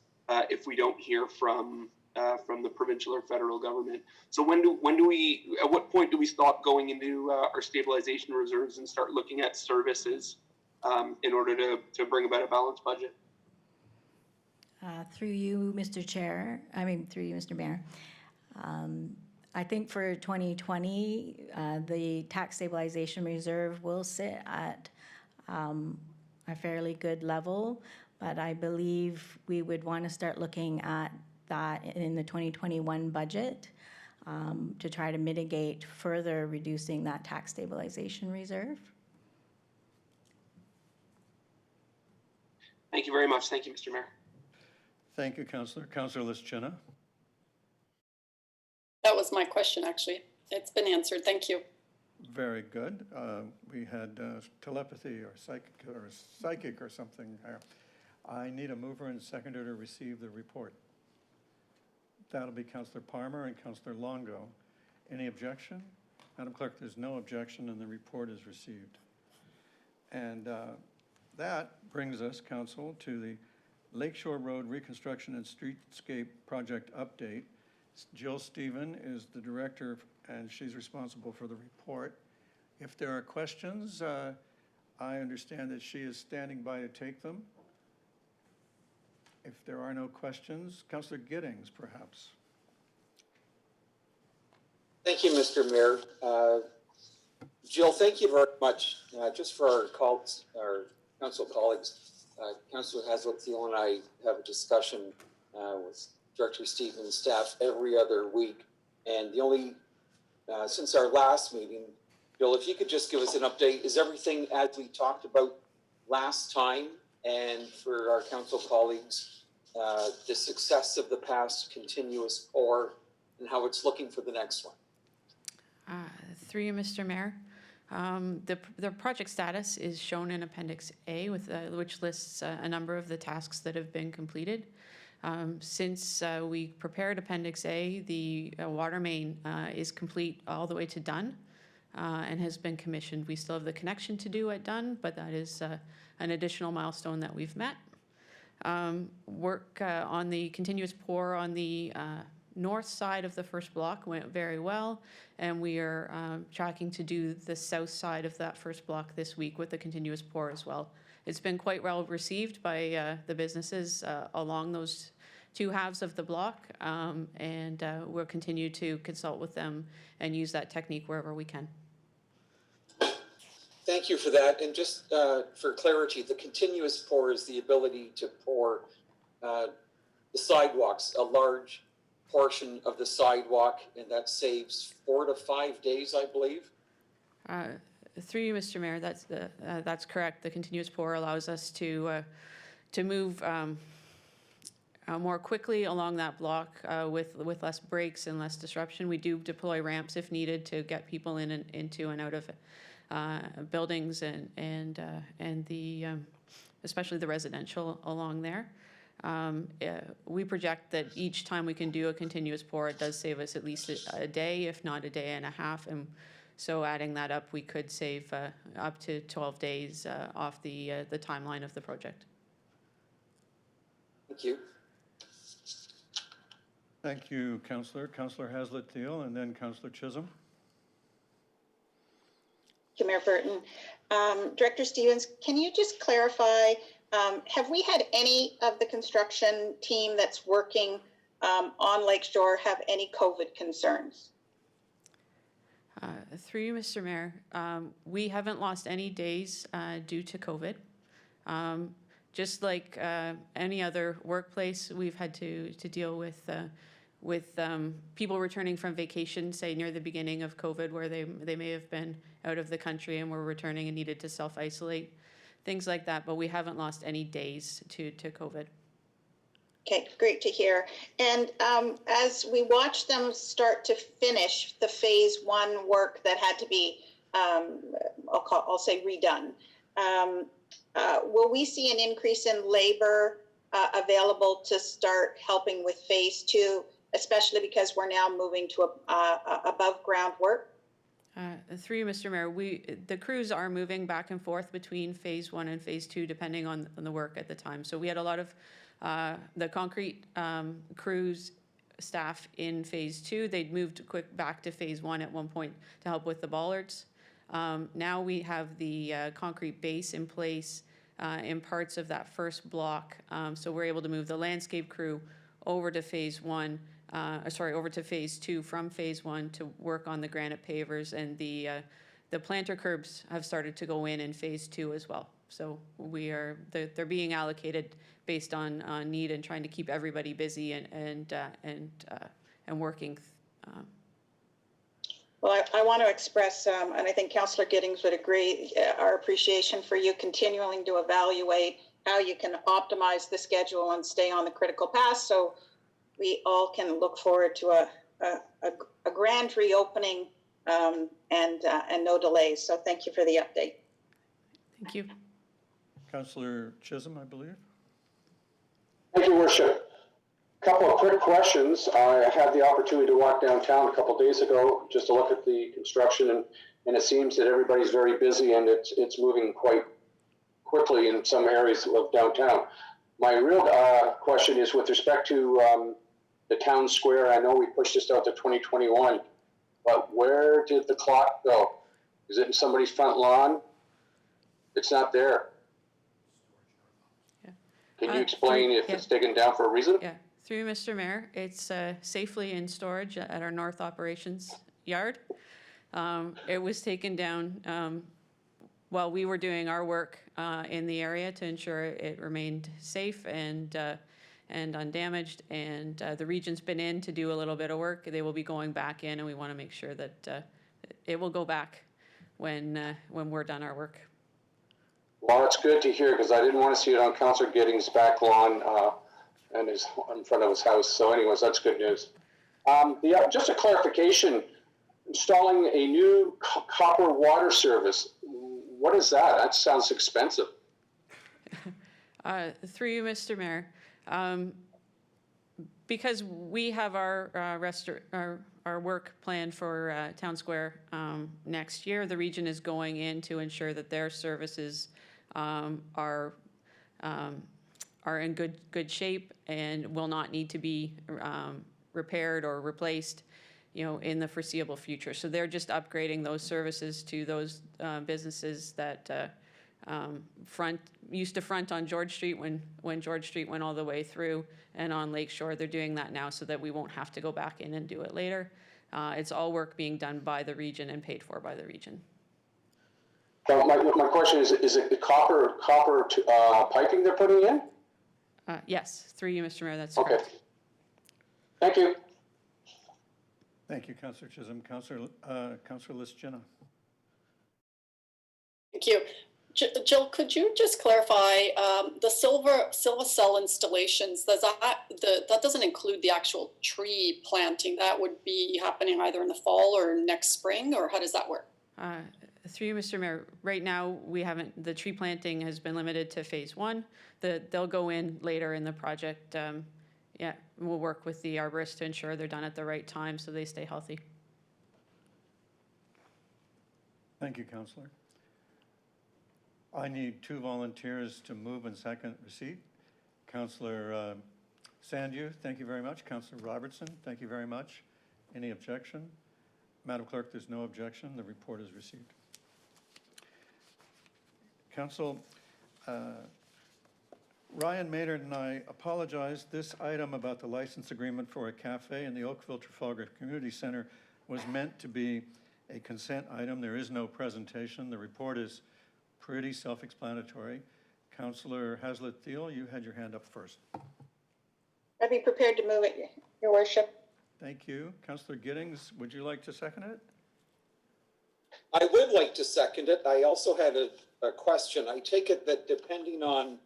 if we don't hear from the provincial or federal government? So at what point do we stop going into our stabilization reserves and start looking at services in order to bring about a balanced budget? Through you, Mr. Chair, through you, Mr. Mayor. I think for 2020, the tax stabilization reserve will sit at a fairly good level, but I believe we would want to start looking at that in the 2021 budget. to try to mitigate further reducing that tax stabilization reserve. Thank you very much. Thank you, Mr. Mayor. Thank you, Councillor. Councillor Lischina. That was my question, actually. It's been answered. Thank you. Very good. We had telepathy or psychic or something there. I need a mover and seconder to receive the report. That'll be Councillor Palmer and Councillor Longo. Any objection? Madam Clerk, there's no objection and the report is received. And that brings us, Council, to the Lakeshore Road Reconstruction and Streetscape Project Update. Jill Stephen is the director and she's responsible for the report. If there are questions, I understand that she is standing by to take them. If there are no questions, Councillor Giddings, perhaps. Thank you, Mr. Mayor. Jill, thank you very much. Just for our council colleagues, Councillor Haslett-Thiel and I have a discussion with Director Stephen's staff every other week. And the only, since our last meeting, Bill, if you could just give us an update, is everything as we talked about last time? And for our council colleagues, the success of the past continuous pour and how it's looking for the next one? Through you, Mr. Mayor. The project status is shown in Appendix A, which lists a number of the tasks that have been completed. Since we prepared Appendix A, the water main is complete all the way to Dunn and has been commissioned. We still have the connection to do at Dunn, but that is an additional milestone that we've met. Work on the continuous pour on the north side of the first block went very well, and we are tracking to do the south side of that first block this week with the continuous pour as well. It's been quite well received by the businesses along those two halves of the block, and we'll continue to consult with them and use that technique wherever we can. Thank you for that. And just for clarity, the continuous pour is the ability to pour the sidewalks, a large portion of the sidewalk, and that saves 4 to 5 days, I believe. Through you, Mr. Mayor, that's correct. The continuous pour allows us to move more quickly along that block with less breaks and less disruption. We do deploy ramps if needed to get people in and into and out of buildings and the especially the residential along there. We project that each time we can do a continuous pour, it does save us at least a day, if not a day and a half. And so adding that up, we could save up to 12 days off the timeline of the project. Thank you. Thank you, Councillor. Councillor Haslett-Thiel and then Councillor Chisholm. Thank you, Mayor Burton. Director Stevens, can you just clarify, have we had any of the construction team that's working on Lakeshore have any COVID concerns? Through you, Mr. Mayor, we haven't lost any days due to COVID. Just like any other workplace, we've had to deal with people returning from vacation, say near the beginning of COVID, where they may have been out of the country and were returning and needed to self-isolate, things like that. But we haven't lost any days to COVID. Okay, great to hear. And as we watch them start to finish the phase 1 work that had to be, I'll say redone, will we see an increase in labor available to start helping with phase 2, especially because we're now moving to above ground work? Through you, Mr. Mayor, the crews are moving back and forth between phase 1 and phase 2, depending on the work at the time. So we had a lot of the concrete crews staff in phase 2. They'd moved quick back to phase 1 at one point to help with the bollards. Now we have the concrete base in place in parts of that first block. So we're able to move the landscape crew over to phase 1, over to phase 2 from phase 1 to work on the granite pavers, and the planter curbs have started to go in phase 2 as well. So they're being allocated based on need and trying to keep everybody busy and working Well, I want to express, and I think Councillor Giddings would agree, our appreciation for you continuing to evaluate how you can optimize the schedule and stay on the critical path, so we all can look forward to a grand reopening and no delays. So thank you for the update. Thank you. Councillor Chisholm, I believe. Thank you, Worship. A couple of quick questions. I had the opportunity to walk downtown a couple of days ago just to look at the construction, and it seems that everybody's very busy and it's moving quite quickly in some areas of downtown. My real question is with respect to the town square. I know we pushed this out to 2021, but where did the clock go? Is it in somebody's front lawn? It's not there. Yeah. Can you explain if it's taken down for a reason? Yeah, through Mr. Mayor, it's safely in storage at our North Operations Yard. It was taken down while we were doing our work in the area to ensure it remained safe and undamaged. And the region's been in to do a little bit of work. They will be going back in, and we want to make sure that it will go back when we're done our work. Well, it's good to hear because I didn't want to see it on Councillor Giddings' back lawn and in front of his house. So anyways, that's good news. Just a clarification, installing a new copper water service. What is that? That sounds expensive. Through you, Mr. Mayor, because we have our work planned for Town Square next year, the region is going in to ensure that their services are in good shape and will not need to be repaired or replaced, in the foreseeable future. So they're just upgrading those services to those businesses that used to front on George Street when George Street went all the way through, and on Lakeshore. They're doing that now so that we won't have to go back in and do it later. It's all work being done by the region and paid for by the region. So my question is it the copper piping they're putting in? Yes, through you, Mr. Mayor, that's okay. correct. Thank you. Thank you, Councillor Chisholm. Councillor List-Jenna. Thank you. Jill, could you just clarify the silver cell installations? That doesn't include the actual tree planting. That would be happening either in the fall or next spring, or how does that work? Through you, Mr. Mayor, right now the tree planting has been limited to phase 1. They'll go in later in the project. We'll work with the arborists to ensure they're done at the right time so they stay healthy. Thank you, Councillor. I need 2 volunteers to move and second receipt. Councillor Sandu, thank you very much. Councillor Robertson, thank you very much. Any objection? Madam Clerk, there's no objection. The report is received. Council, Ryan Maynard and I apologize. This item about the license agreement for a cafe in the Oakville Trafalgar Community Center was meant to be a consent item. There is no presentation. The report is pretty self-explanatory. Councillor Haslett-Thiel, you had your hand up first. I'd be prepared to move it, Your Worship. Thank you. Councillor Giddings, would you like to second it? I would like to second it. I also had a question. I take it that depending on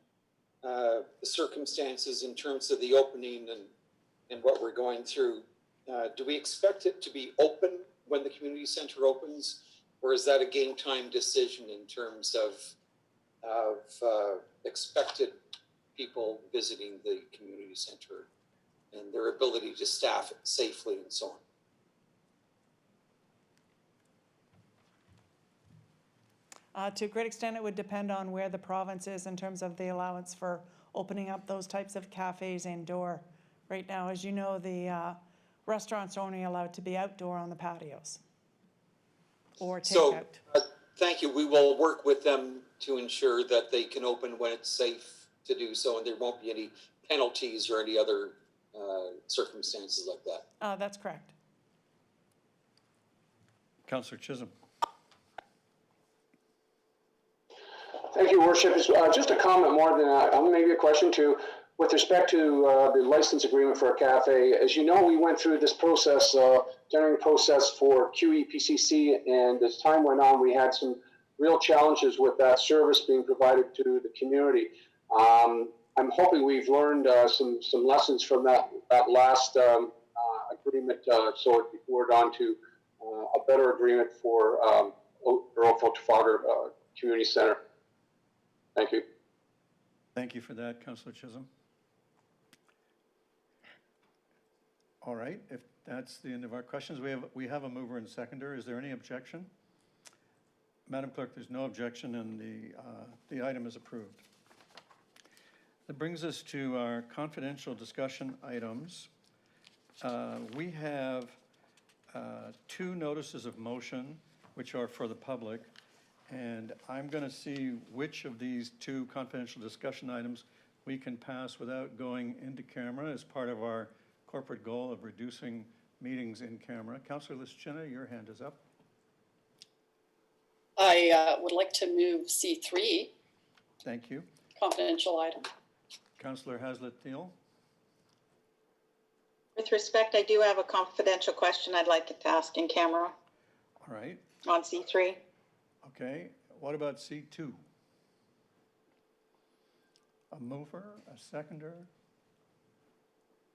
the circumstances in terms of the opening and what we're going through, do we expect it to be open when the community center opens, or is that a game time decision in terms of expected people visiting the community center and their ability to staff it safely and so on? To a great extent, it would depend on where the province is in terms of the allowance for opening up those types of cafes indoor. Right now, as you know, the restaurants are only allowed to be outdoor on the patios or takeout. So, thank you. We will work with them to ensure that they can open when it's safe to do so, and there won't be any penalties or any other circumstances like that. That's correct. Councillor Chisholm. Thank you, Worship. Just a comment more than maybe a question too. with respect to the license agreement for a cafe, as you know, we went through this process, tendering process for QEPCC, and as time went on, we had some real challenges with that service being provided to the community. I'm hoping we've learned some lessons from that last agreement, so it can be forwarded on to a better agreement for Oakville Trafalgar Community Center. Thank you. Thank you for that, Councillor Chisholm. All right, if that's the end of our questions, we have a mover and seconder. Is there any objection? Madam Clerk, there's no objection, and the item is approved. That brings us to our confidential discussion items. We have two notices of motion, which are for the public, and I'm going to see which of these two confidential discussion items we can pass without going into camera as part of our corporate goal of reducing meetings in camera. Councillor Lischina, your hand is up. I would like to move C3, Thank you. confidential item. Councillor Haslett-Thiel. With respect, I do have a confidential question I'd like to ask in camera All right. on C3. Okay. What about C2? A mover, a seconder?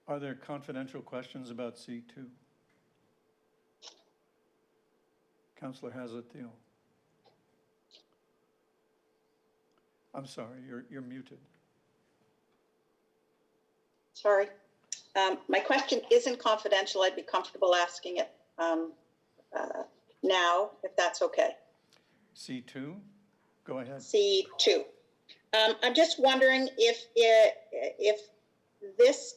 Are there confidential questions about C2? Councillor Haslett-Thiel. I'm sorry, you're muted. Sorry. My question isn't confidential. I'd be comfortable asking it now, if that's okay. C2, go ahead. C2. I'm just wondering if this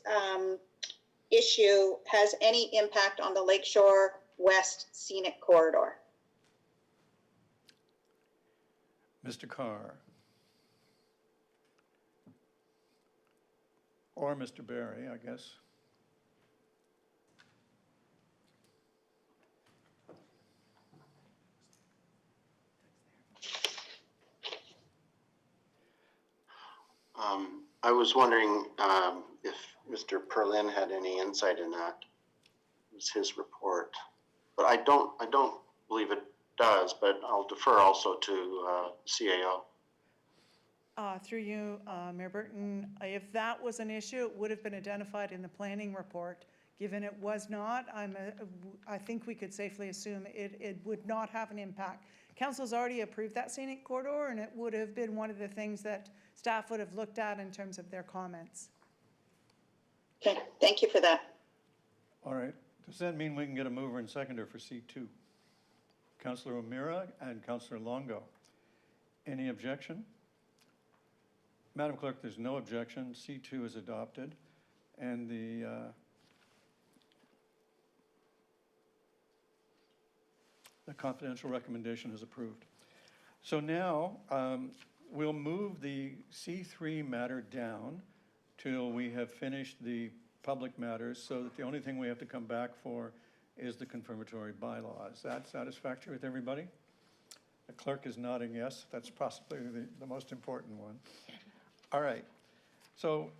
issue has any impact on the Lakeshore West Scenic Corridor. Mr. Carr. Or Mr. Barry, I guess. I was wondering if Mr. Perlin had any insight in that. It was his report, but I don't believe it does. But I'll defer also to CAO. Through you, Mayor Burton, if that was an issue, it would have been identified in the planning report. Given it was not, I think we could safely assume it would not have an impact. Council's already approved that scenic corridor, and it would have been one of the things that staff would have looked at in terms of their comments. Okay, thank you for that. All right. Does that mean we can get a mover and seconder for C2? Councillor O'Meara and Councillor Longo. Any objection? Madam Clerk, there's no objection. C2 is adopted, and the confidential recommendation is approved. So now we'll move the C3 matter down till we have finished the public matters, so that the only thing we have to come back for is the confirmatory bylaw. Is that satisfactory with everybody? The clerk is nodding yes. That's possibly the most important one. All right. So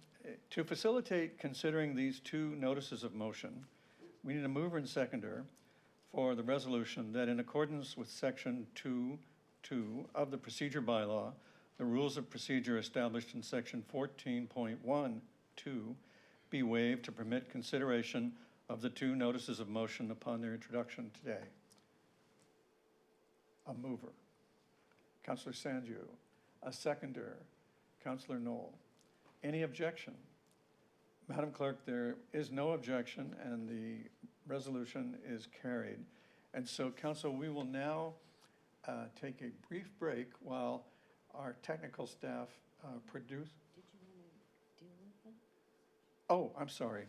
to facilitate considering these two notices of motion, we need a mover and seconder for the resolution that in accordance with Section 2.2 of the procedure bylaw, the rules of procedure established in Section 14.12 be waived to permit consideration of the two notices of motion upon their introduction today. A mover, Councillor Sanju. A seconder, Councillor Knoll. Any objection? Madam Clerk, there is no objection, and the resolution is carried. And so, Council, we will now take a brief break while our technical staff produce. Did you want to deal with them? Oh, I'm sorry.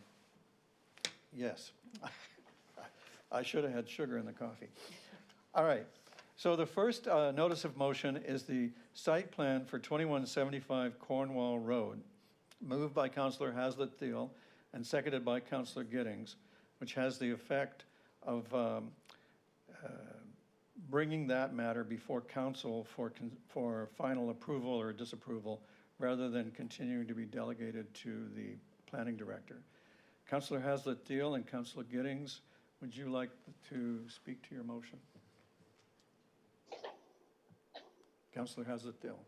Yes. I should have had sugar in the coffee. All right. So the first notice of motion is the site plan for 2175 Cornwall Road, moved by Councillor Haslett-Thiel and seconded by Councillor Giddings, which has the effect of bringing that matter before council for final approval or disapproval rather than continuing to be delegated to the planning director. Councillor Haslett-Deal and Councillor Giddings, would you like to speak to your motion? Councillor Haslett-Deal.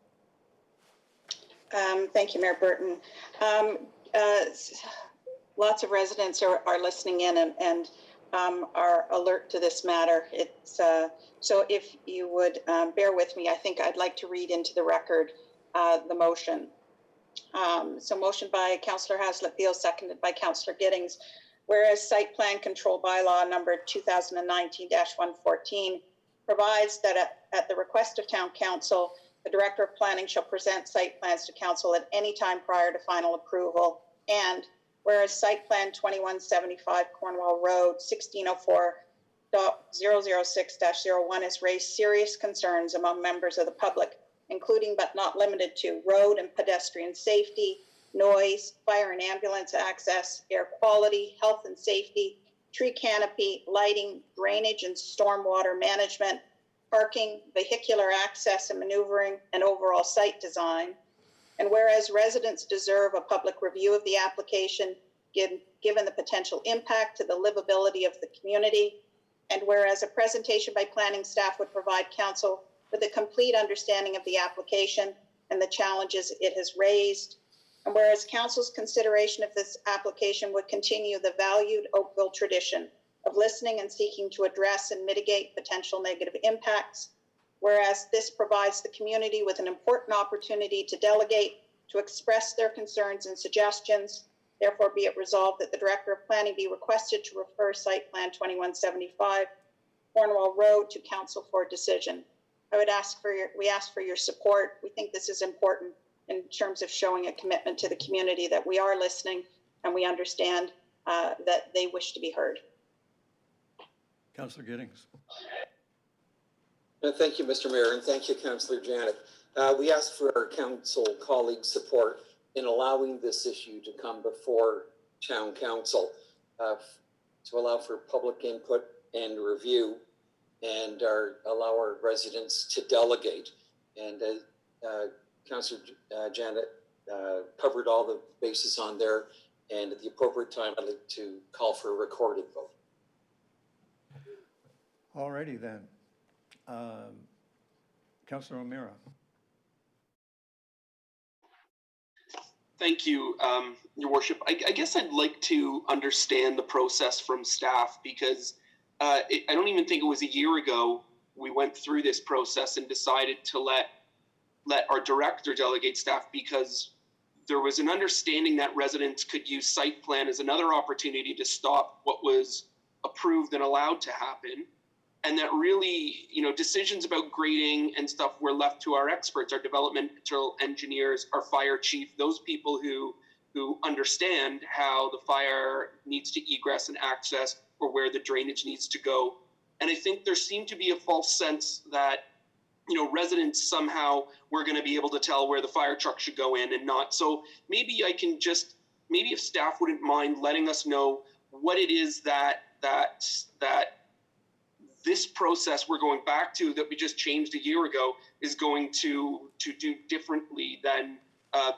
Thank you, Mayor Burton. Lots of residents are listening in and are alert to this matter. So if you would bear with me, I think I'd like to read into the record the motion. So motion by Councillor Haslett-Beal, seconded by Councillor Giddings. Whereas site plan control bylaw number 2019-114 provides that at the request of town council, the director of planning shall present site plans to council at any time prior to final approval. And whereas site plan 2175 Cornwall Road 1604.006-01 has raised serious concerns among members of the public, including but not limited to road and pedestrian safety, noise, fire and ambulance access, air quality, health and safety, tree canopy, lighting, drainage and stormwater management, parking, vehicular access and maneuvering, and overall site design. And whereas residents deserve a public review of the application, given the potential impact to the livability of the community, and whereas a presentation by planning staff would provide council with a complete understanding of the application and the challenges it has raised, and whereas council's consideration of this application would continue the valued Oakville tradition of listening and seeking to address and mitigate potential negative impacts, whereas this provides the community with an important opportunity to delegate, to express their concerns and suggestions. Therefore, be it resolved that the Director of Planning be requested to refer Site Plan 2175 Cornwall Road to Council for decision. We ask for your support. We think this is important in terms of showing a commitment to the community that we are listening and we understand that they wish to be heard. Councillor Giddings. Thank you, Mr. Mayor, and thank you, Councillor Janet. We ask for our council colleagues' support in allowing this issue to come before town council to allow for public input and review and allow our residents to delegate. And Councillor Janet covered all the bases on there, and at the appropriate time, I'd like to call for a recorded vote. All righty then. Councillor O'Meara. Thank you, Your Worship. I guess I'd like to understand the process from staff, because I don't even think it was a year ago we went through this process and decided to let our director delegate staff, because there was an understanding that residents could use site plan as another opportunity to stop what was approved and allowed to happen. And that really, decisions about grading and stuff were left to our experts, our developmental engineers, our fire chief, those people who understand how the fire needs to egress and access, or where the drainage needs to go. And I think there seemed to be a false sense that, residents somehow were going to be able to tell where the fire truck should go in and not. So maybe if staff wouldn't mind letting us know what it is that this process we're going back to, that we just changed a year ago, is going to do differently than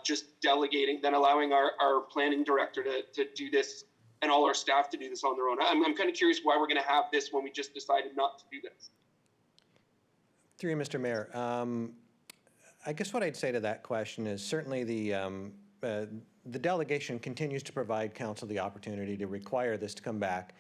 just delegating, than allowing our planning director to do this and all our staff to do this on their own. I'm kind of curious why we're going to have this when we just decided not to do this. Through you, Mr. Mayor. I guess what I'd say to that question is certainly the delegation continues to provide council the opportunity to require this to come back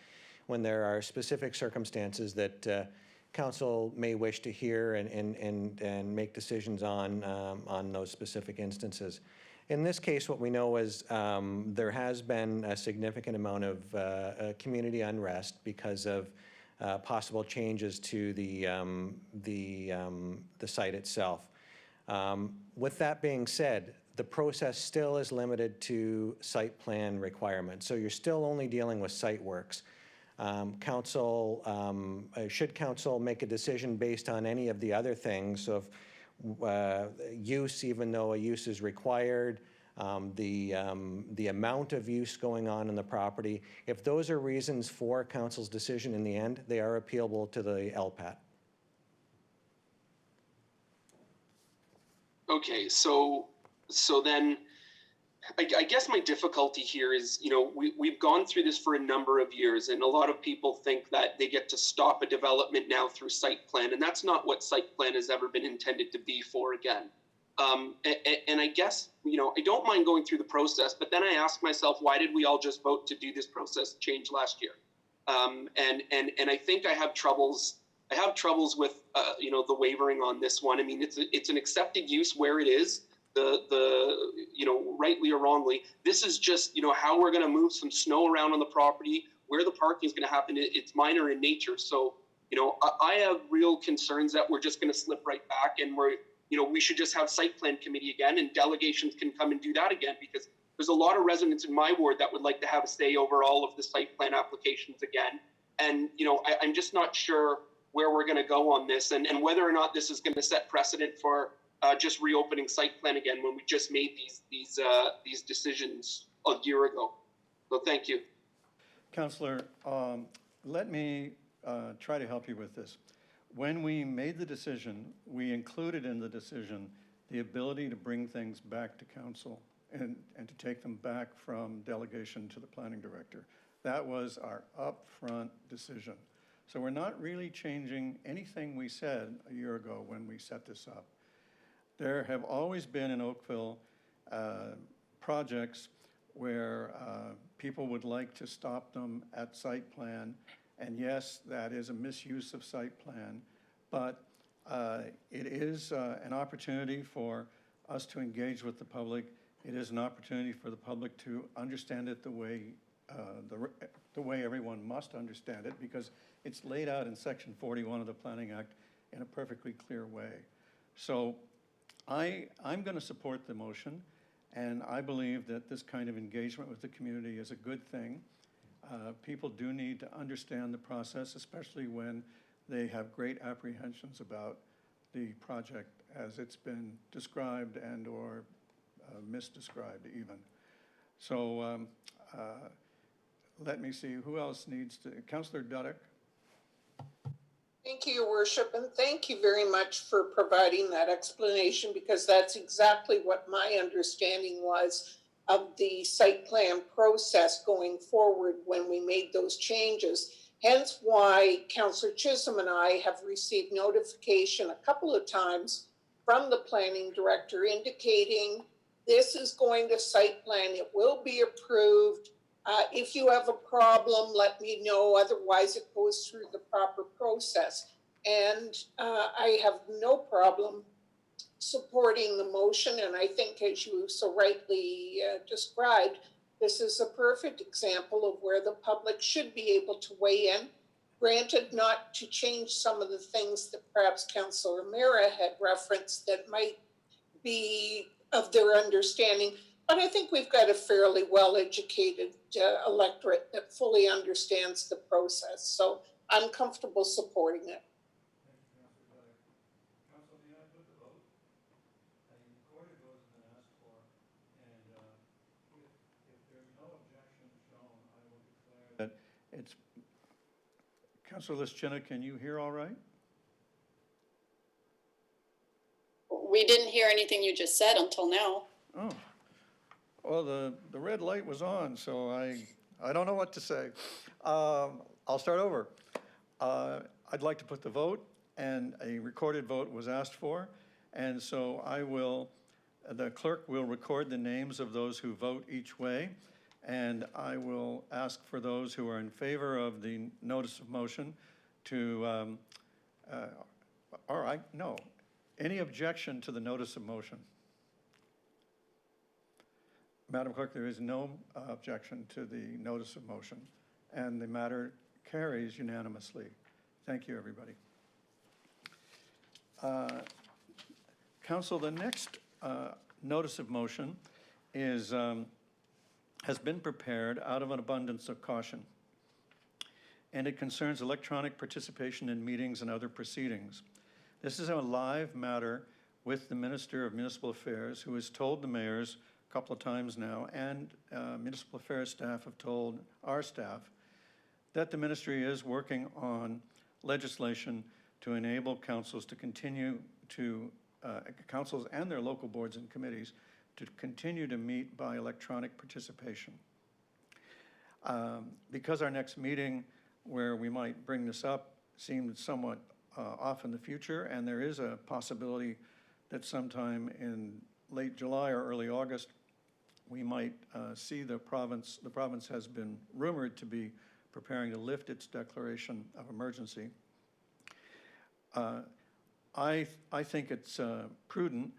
when there are specific circumstances that council may wish to hear and make decisions on those specific instances. In this case, what we know is there has been a significant amount of community unrest because of possible changes to the site itself. With that being said, the process still is limited to site plan requirements. So you're still only dealing with site works. Should council make a decision based on any of the other things of use, even though a use is required, the amount of use going on in the property, if those are reasons for council's decision in the end, they are appealable to the LPAT. Okay, so So then I guess my difficulty here is, you know, we've gone through this for a number of years, and a lot of people think that they get to stop a development now through site plan, and that's not what site plan has ever been intended to be for again. And I guess, you know, I don't mind going through the process, but then I ask myself, why did we all just vote to do this process change last year? And I think I have troubles with, you know, the wavering on this one. I mean, it's an accepted use where it is. You know, rightly or wrongly, this is just, you know, how we're going to move some snow around on the property, where the parking is going to happen. It's minor in nature. So, you know, I have real concerns that we're just going to slip right back, and you know, we should just have site plan committee again, and delegations can come and do that again, because there's a lot of residents in my ward that would like to have a say over all of the site plan applications again. And, you know, I'm just not sure where we're going to go on this, and whether or not this is going to set precedent for just reopening site plan again when we just made these decisions a year ago. So thank you. Councillor, let me try to help you with this. When we made the decision, we included in the decision the ability to bring things back to council and to take them back from delegation to the planning director. That was our upfront decision. So we're not really changing anything we said a year ago when we set this up. There have always been in Oakville projects where people would like to stop them at site plan. And yes, that is a misuse of site plan, but it is an opportunity for us to engage with the public. It is an opportunity for the public to understand it the way everyone must understand it, because it's laid out in Section 41 of the Planning Act in a perfectly clear way. So I'm going to support the motion, and I believe that this kind of engagement with the community is a good thing. People do need to understand the process, especially when they have great apprehensions about the project as it's been described and or misdescribed even. So let me see, who else needs to, Councillor Dudek? Thank you, Your Worship, and thank you very much for providing that explanation, because that's exactly what my understanding was of the site plan process going forward when we made those changes. Hence why Councillor Chisholm and I have received notification a couple of times from the planning director indicating this is going to site plan, it will be approved. If you have a problem, let me know. Otherwise, it goes through the proper process. And I have no problem supporting the motion. And I think, as you so rightly described, this is a perfect example of where the public should be able to weigh in. Granted, not to change some of the things that perhaps Councillor Mira had referenced that might be of their understanding. But I think we've got a fairly well-educated electorate that fully understands the process. So I'm comfortable supporting it. Council, may I put the vote? A recorded vote has been asked for, and if there's no objection shown, I will declare that it's... Councillor Lischina, can you hear all right? We didn't hear anything you just said until now. Oh. Well, the red light was on, so I don't know what to say. I'll start over. I'd like to put the vote, and a recorded vote was asked for, and so the clerk will record the names of those who vote each way, and I will ask for those who are in favor of the notice of motion to, any objection to the notice of motion? Madam Clerk, there is no objection to the notice of motion, and the matter carries unanimously. Thank you, everybody. Council, the next notice of motion is, has been prepared out of an abundance of caution, and it concerns electronic participation in meetings and other proceedings. This is a live matter with the Minister of Municipal Affairs, who has told the mayors a couple of times now, and Municipal Affairs staff have told our staff that the ministry is working on legislation to enable councils to continue to, councils and their local boards and committees to continue to meet by electronic participation. Because our next meeting where we might bring this up seemed somewhat off in the future, and there is a possibility that sometime in late July or early August, we might see the province has been rumored to be preparing to lift its declaration of emergency. I think it's prudent,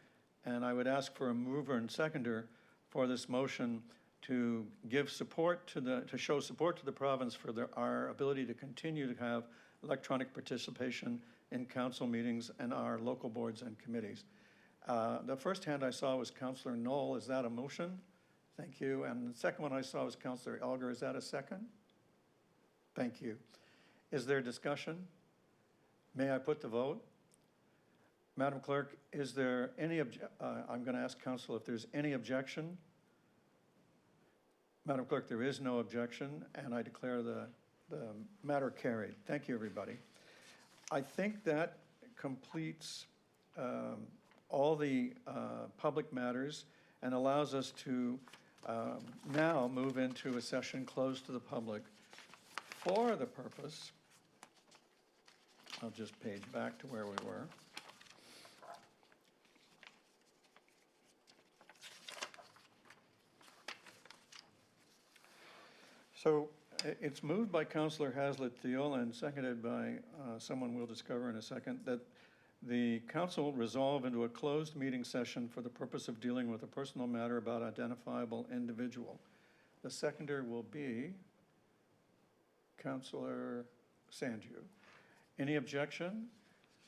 and I would ask for a mover and seconder for this motion to give support to show support to the province for our ability to continue to have electronic participation in council meetings and our local boards and committees. The first hand I saw was Councillor Knoll. Is that a motion? Thank you. And the second one I saw was Councillor Elgar. Is that a second? Thank you. Is there discussion? May I put the vote? Madam Clerk, is there any I'm going to ask Council if there's any objection. Madam Clerk, there is no objection, and I declare the matter carried. Thank you, everybody. I think that completes all the public matters and allows us to now move into a session closed to the public for the purpose, I'll just page back to where we were. So it's moved by Councillor Hazlitt-Thiel and seconded by someone we'll discover in a second that the council resolve into a closed meeting session for the purpose of dealing with a personal matter about identifiable individual. The seconder will be Councillor Sanju. Any objection?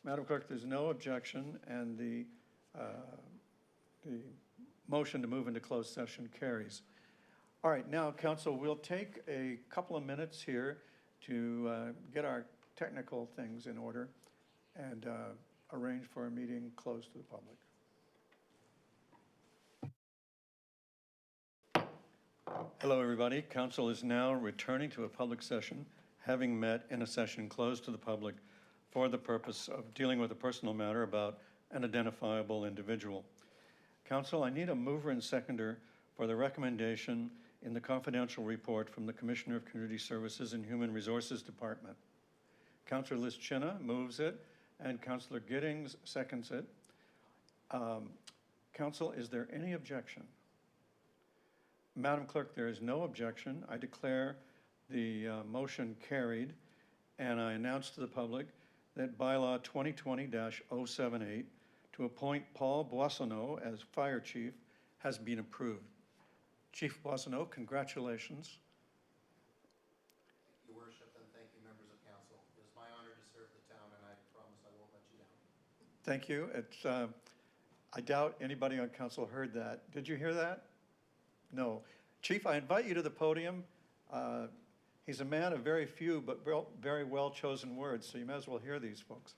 Madam Clerk, there's no objection, and the motion to move into closed session carries. All right, now, Council, we'll take a couple of minutes here to get our technical things in order and arrange for a meeting closed to the public. Hello, everybody. Council is now returning to a public session, having met in a session closed to the public for the purpose of dealing with a personal matter about an identifiable individual. Council, I need a mover and seconder for the recommendation in the confidential report from the Commissioner of Community Services and Human Resources Department. Councillor Lischina moves it, and Councillor Giddings seconds it. Council, is there any objection? Madam Clerk, there is no objection. I declare the motion carried, and I announce to the public that bylaw 2020-078 to appoint Paul Boissonneau as Fire Chief has been approved. Chief Boissonneau, congratulations. Thank you, Worship, and thank you, members of council. It is my honor to serve the town, and I promise I won't let you down. Thank you. It's, I doubt anybody on council heard that. Did you hear that? No. Chief, I invite you to the podium. He's a man of very few but very well-chosen words, so you may as well hear these, folks.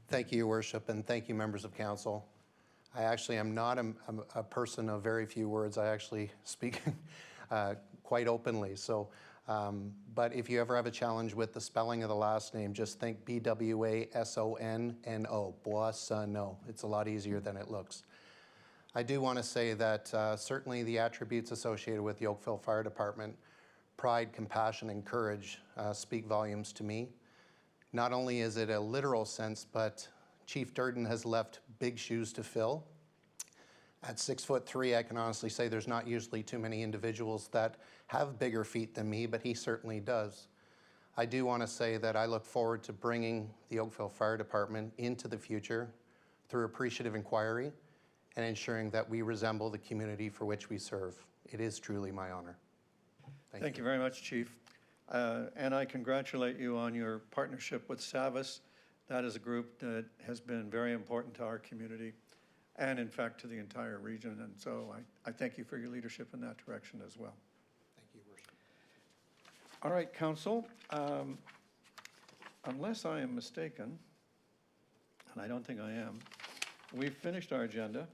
Thank you, Your Worship, and thank you, members of council. I actually am not a person of very few words. I actually speak quite openly. So, but if you ever have a challenge with the spelling of the last name, just think B-W-A-S-O-N-N-O, Boissonneau. It's a lot easier than it looks. I do want to say that certainly the attributes associated with the Oakville Fire Department, pride, compassion, and courage, speak volumes to me. Not only is it a literal sense, but Chief Durden has left big shoes to fill. At 6'3", I can honestly say there's not usually too many individuals that have bigger feet than me, but he certainly does. I do want to say that I look forward to bringing the Oakville Fire Department into the future through appreciative inquiry and ensuring that we resemble the community for which we serve. It is truly my honor. Thank you very much, Chief. And I congratulate you on your partnership with SAVIS. That is a group that has been very important to our community and, in fact, to the entire region. And so I thank you for your leadership in that direction as well. Thank you, Worship. All right, Council. Unless I am mistaken, and I don't think I am, we've finished our agenda,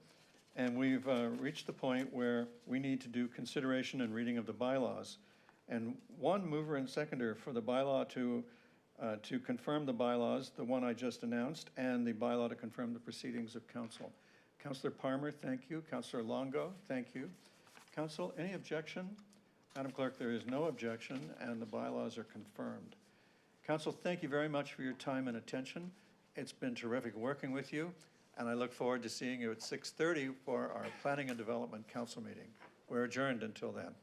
and we've reached the point where we need to do consideration and reading of the bylaws. And one mover and seconder for the bylaw to confirm the bylaws, the one I just announced, and the bylaw to confirm the proceedings of council. Councillor Palmer, thank you. Councillor Longo, thank you. Council, any objection? Madam Clerk, there is no objection, and the bylaws are confirmed. Council, thank you very much for your time and attention. It's been terrific working with you, and I look forward to seeing you at 6:30 for our Planning and Development Council meeting. We're adjourned until then.